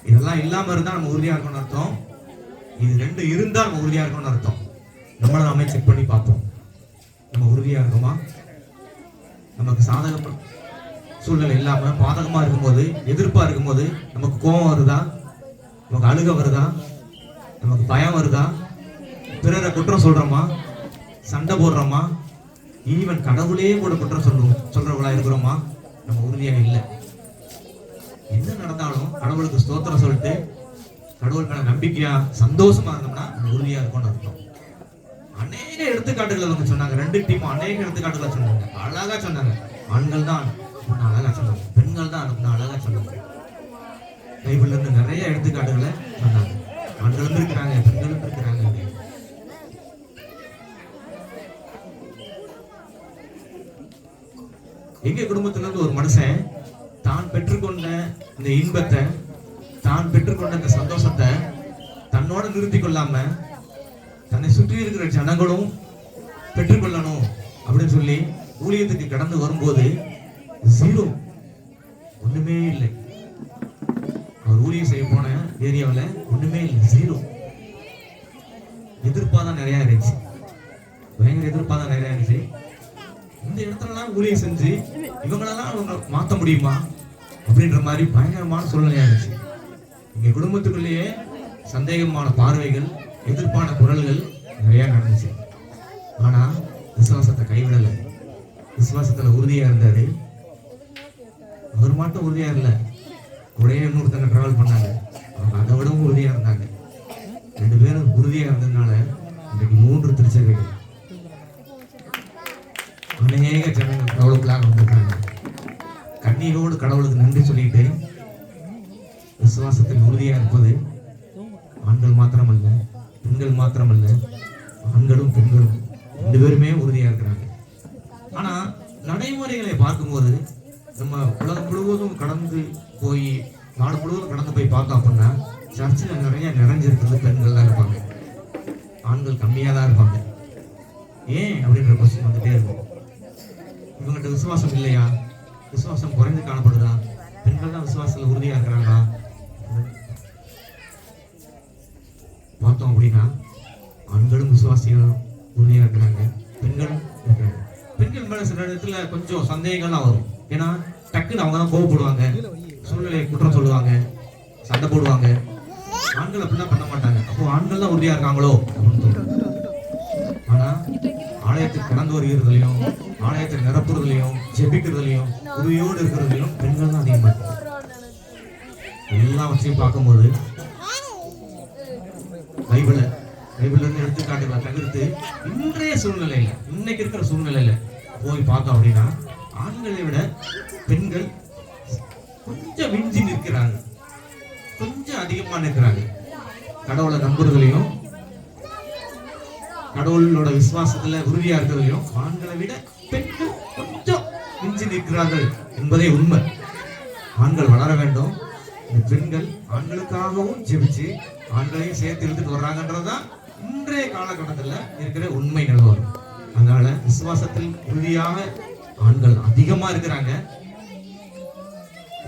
இதெல்லாம் இல்லாம இருந்தா நம்ம உறுதியா இருக்கும்னு அர்த்தம். இது ரெண்டு இருந்தா நம்ம உறுதியா இருக்கும்னு அர்த்தம். நம்மள நாமே செக் பண்ணி பார்ப்போம், நம்ம உறுதியா இருக்குமா? நமக்கு சாதகமா சூழ்நிலை இல்லாம பாதகமா இருக்கும்போது, எதிர்ப்பா இருக்கும்போது நமக்கு கோபம் வருதா, நமக்கு அழுக வருதா, நமக்கு பயம் வருதா, பிறரை குற்றம் சொல்றோமா, சண்டை போடுறோமா, ஈவன் கடவுளே கூட குற்றம் சொல்றவங்களா இருக்கிறோமா? நம்ம உறுதியா இல்லை. என்ன நடந்தாலும் கடவுளுக்கு ஸ்தோத்திரம் சொல்லிட்டு கடவுள் மேல நம்பிக்கையா சந்தோஷமா இருந்தோம்னா நம்ம உறுதியா இருக்கும்னு அர்த்தம். அநேக எடுத்துக்காட்டுகளை அவங்க சொன்னாங்க. ரெண்டு டீமும் அநேக எடுத்துக்காட்டுகளை சொன்னாங்க, அழகா சொன்னாங்க. ஆண்கள் தான் அழகா சொன்னாங்க, பெண்கள் தான் அழகா சொன்னாங்க. பைபிள்ல இருந்து நிறைய எடுத்துக்காட்டுகளை சொன்னாங்க. ஆண்களும் இருக்கிறாங்க, பெண்களும் இருக்கிறாங்க. எங்க குடும்பத்துல இருந்து ஒரு மனுஷன் தான் பெற்றுக்கொண்ட இந்த இன்பத்தை, தான் பெற்றுக்கொண்ட இந்த சந்தோஷத்தை தன்னோட நிறுத்தி கொள்ளாம தன்னை சுற்றி இருக்கிற ஜனங்களும் பெற்றுக்கொள்ளணும் அப்படின்னு சொல்லி ஊழியத்துக்கு கடந்து வரும்போது ஜீரோ, ஒண்ணுமே இல்லை. அவர் ஊழியம் செய்ய போன ஏரியாவில் ஒண்ணுமே இல்லை, ஜீரோ. எதிர்ப்பாதான் நிறைய இருந்துச்சு, பயங்கர எதிர்ப்பாதான் நிறைய இருந்துச்சு. இந்த இடத்துலலாம் ஊழியம் செஞ்சு இவங்களெல்லாம் அவங்க மாற்ற முடியுமா அப்படின்ற மாதிரி பயங்கரமான சூழ்நிலையா இருந்துச்சு. எங்க குடும்பத்துக்குள்ளேயே சந்தேகமான பார்வைகள், எதிர்ப்பான குரல்கள் நிறைய நடந்துச்சு. ஆனா விசுவாசத்தை கைவிடலை, விசுவாசத்துல உறுதியா இருந்தாரு. அவர் மட்டும் உறுதியா இல்ல, கூடயே இன்னொருத்தங்க டிராவல் பண்ணாங்க, அவங்க அதை விடவும் உறுதியா இருந்தாங்க. 2 பேரும் உறுதியா இருந்ததுனால இன்றைக்கு 3 திருச்சபைகள், அநேக ஜனங்கள் கடவுளுக்குள்ளாக வந்திருக்காங்க. கண்ணீரோடு கடவுளுக்கு நன்றி சொல்லிட்டு விசுவாசத்தில் உறுதியா இருப்பது ஆண்கள் மாத்திரமல்ல, பெண்கள் மாத்திரமல்ல, ஆண்களும் பெண்களும் 2 பேருமே உறுதியா இருக்கிறாங்க. ஆனா நடைமுறைகளை பார்க்கும்போது நம்ம உலகம் முழுவதும் கடந்து போய், நாடு முழுவதும் கடந்து போய் பார்த்தோம் அப்படின்னா சர்ச்சில் நிறைய நிறைஞ்சிருக்கிறது பெண்கள் தான் இருப்பாங்க, ஆண்கள் கம்மியாக தான் இருப்பாங்க. ஏன் அப்படின்ற கொஸ்டின் வந்துட்டே இருக்கும். இவங்ககிட்ட விசுவாசம் இல்லையா, விசுவாசம் குறைந்து காணப்படுதா, பெண்கள் தான் விசுவாசத்தில் உறுதியா இருக்கிறாங்களா பார்த்தோம் அப்படின்னா ஆண்களும் விசுவாசிகளும் உறுதியா இருக்கிறாங்க, பெண்களும் இருக்கிறாங்க. பெண்கள் மேல சில இடத்துல கொஞ்சம் சந்தேகங்கள்லாம் வரும். ஏன்னா டக்குன்னு அவங்க தான் கோவப்படுவாங்க, சூழ்நிலையை குற்றம் சொல்லுவாங்க, சண்டை போடுவாங்க. ஆண்கள் அப்படிலாம் பண்ண மாட்டாங்க. அப்போ ஆண்கள் தான் உறுதியா இருக்காங்களோ அப்படின்னு தோணும். ஆனா ஆலயத்துக்கு கடந்து வருகிறதுலையும், ஆலயத்தை நிரப்புறதுலையும், ஜெபிக்கிறதுலையும், உறுதியோடு இருக்கிறதுலையும் பெண்கள் தான் அதிகமா இருக்காங்க. எல்லாவற்றையும் பார்க்கும்போது பைபிள்ல இருந்து எடுத்துக்காட்டுகளை தவிர்த்து இன்றைய சூழ்நிலையில, இன்னைக்கு இருக்கிற சூழ்நிலையில போய் பார்த்தோம் அப்படின்னா ஆண்களை விட பெண்கள் கொஞ்சம் விஞ்சி நிற்கிறாங்க, கொஞ்சம் அதிகமா நிற்கிறாங்க. கடவுளை நம்புறதுலையும், கடவுளோட விசுவாசத்துல உறுதியா இருக்கிறதுலையும் ஆண்களை விட பெண்கள் கொஞ்சம் விஞ்சி நிற்கிறார்கள் என்பதே உண்மை. ஆண்கள் வளர வேண்டும், பெண்கள் ஆண்களுக்காகவும் ஜெபிச்சு ஆண்களையும் சேர்த்து இழுத்துட்டு வர்றாங்கன்றதுதான் இன்றைய காலகட்டத்தில் இருக்கிற உண்மை நிலவரம். அதனால விசுவாசத்தில் உறுதியாக ஆண்கள் அதிகமா இருக்கிறாங்க.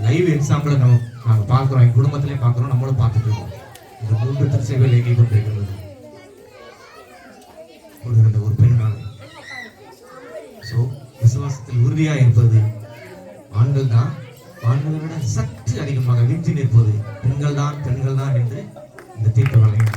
லைவ் எக்ஸாம்பிள் நாங்க பார்க்கிறோம், எங்க குடும்பத்திலே பார்க்கிறோம், நம்மளும் பார்த்துட்டு இருக்கோம். இந்த 3 திருச்சபைகள் இயங்கி கொண்டிருக்கிறது ஒரு பெண்ணாக. சோ விசுவாசத்தில் உறுதியா இருப்பது ஆண்கள் தான், ஆண்களை விட சற்று அதிகமாக விஞ்சி நிற்பது பெண்கள் தான் என்று இந்த தீர்ப்பு வழங்கி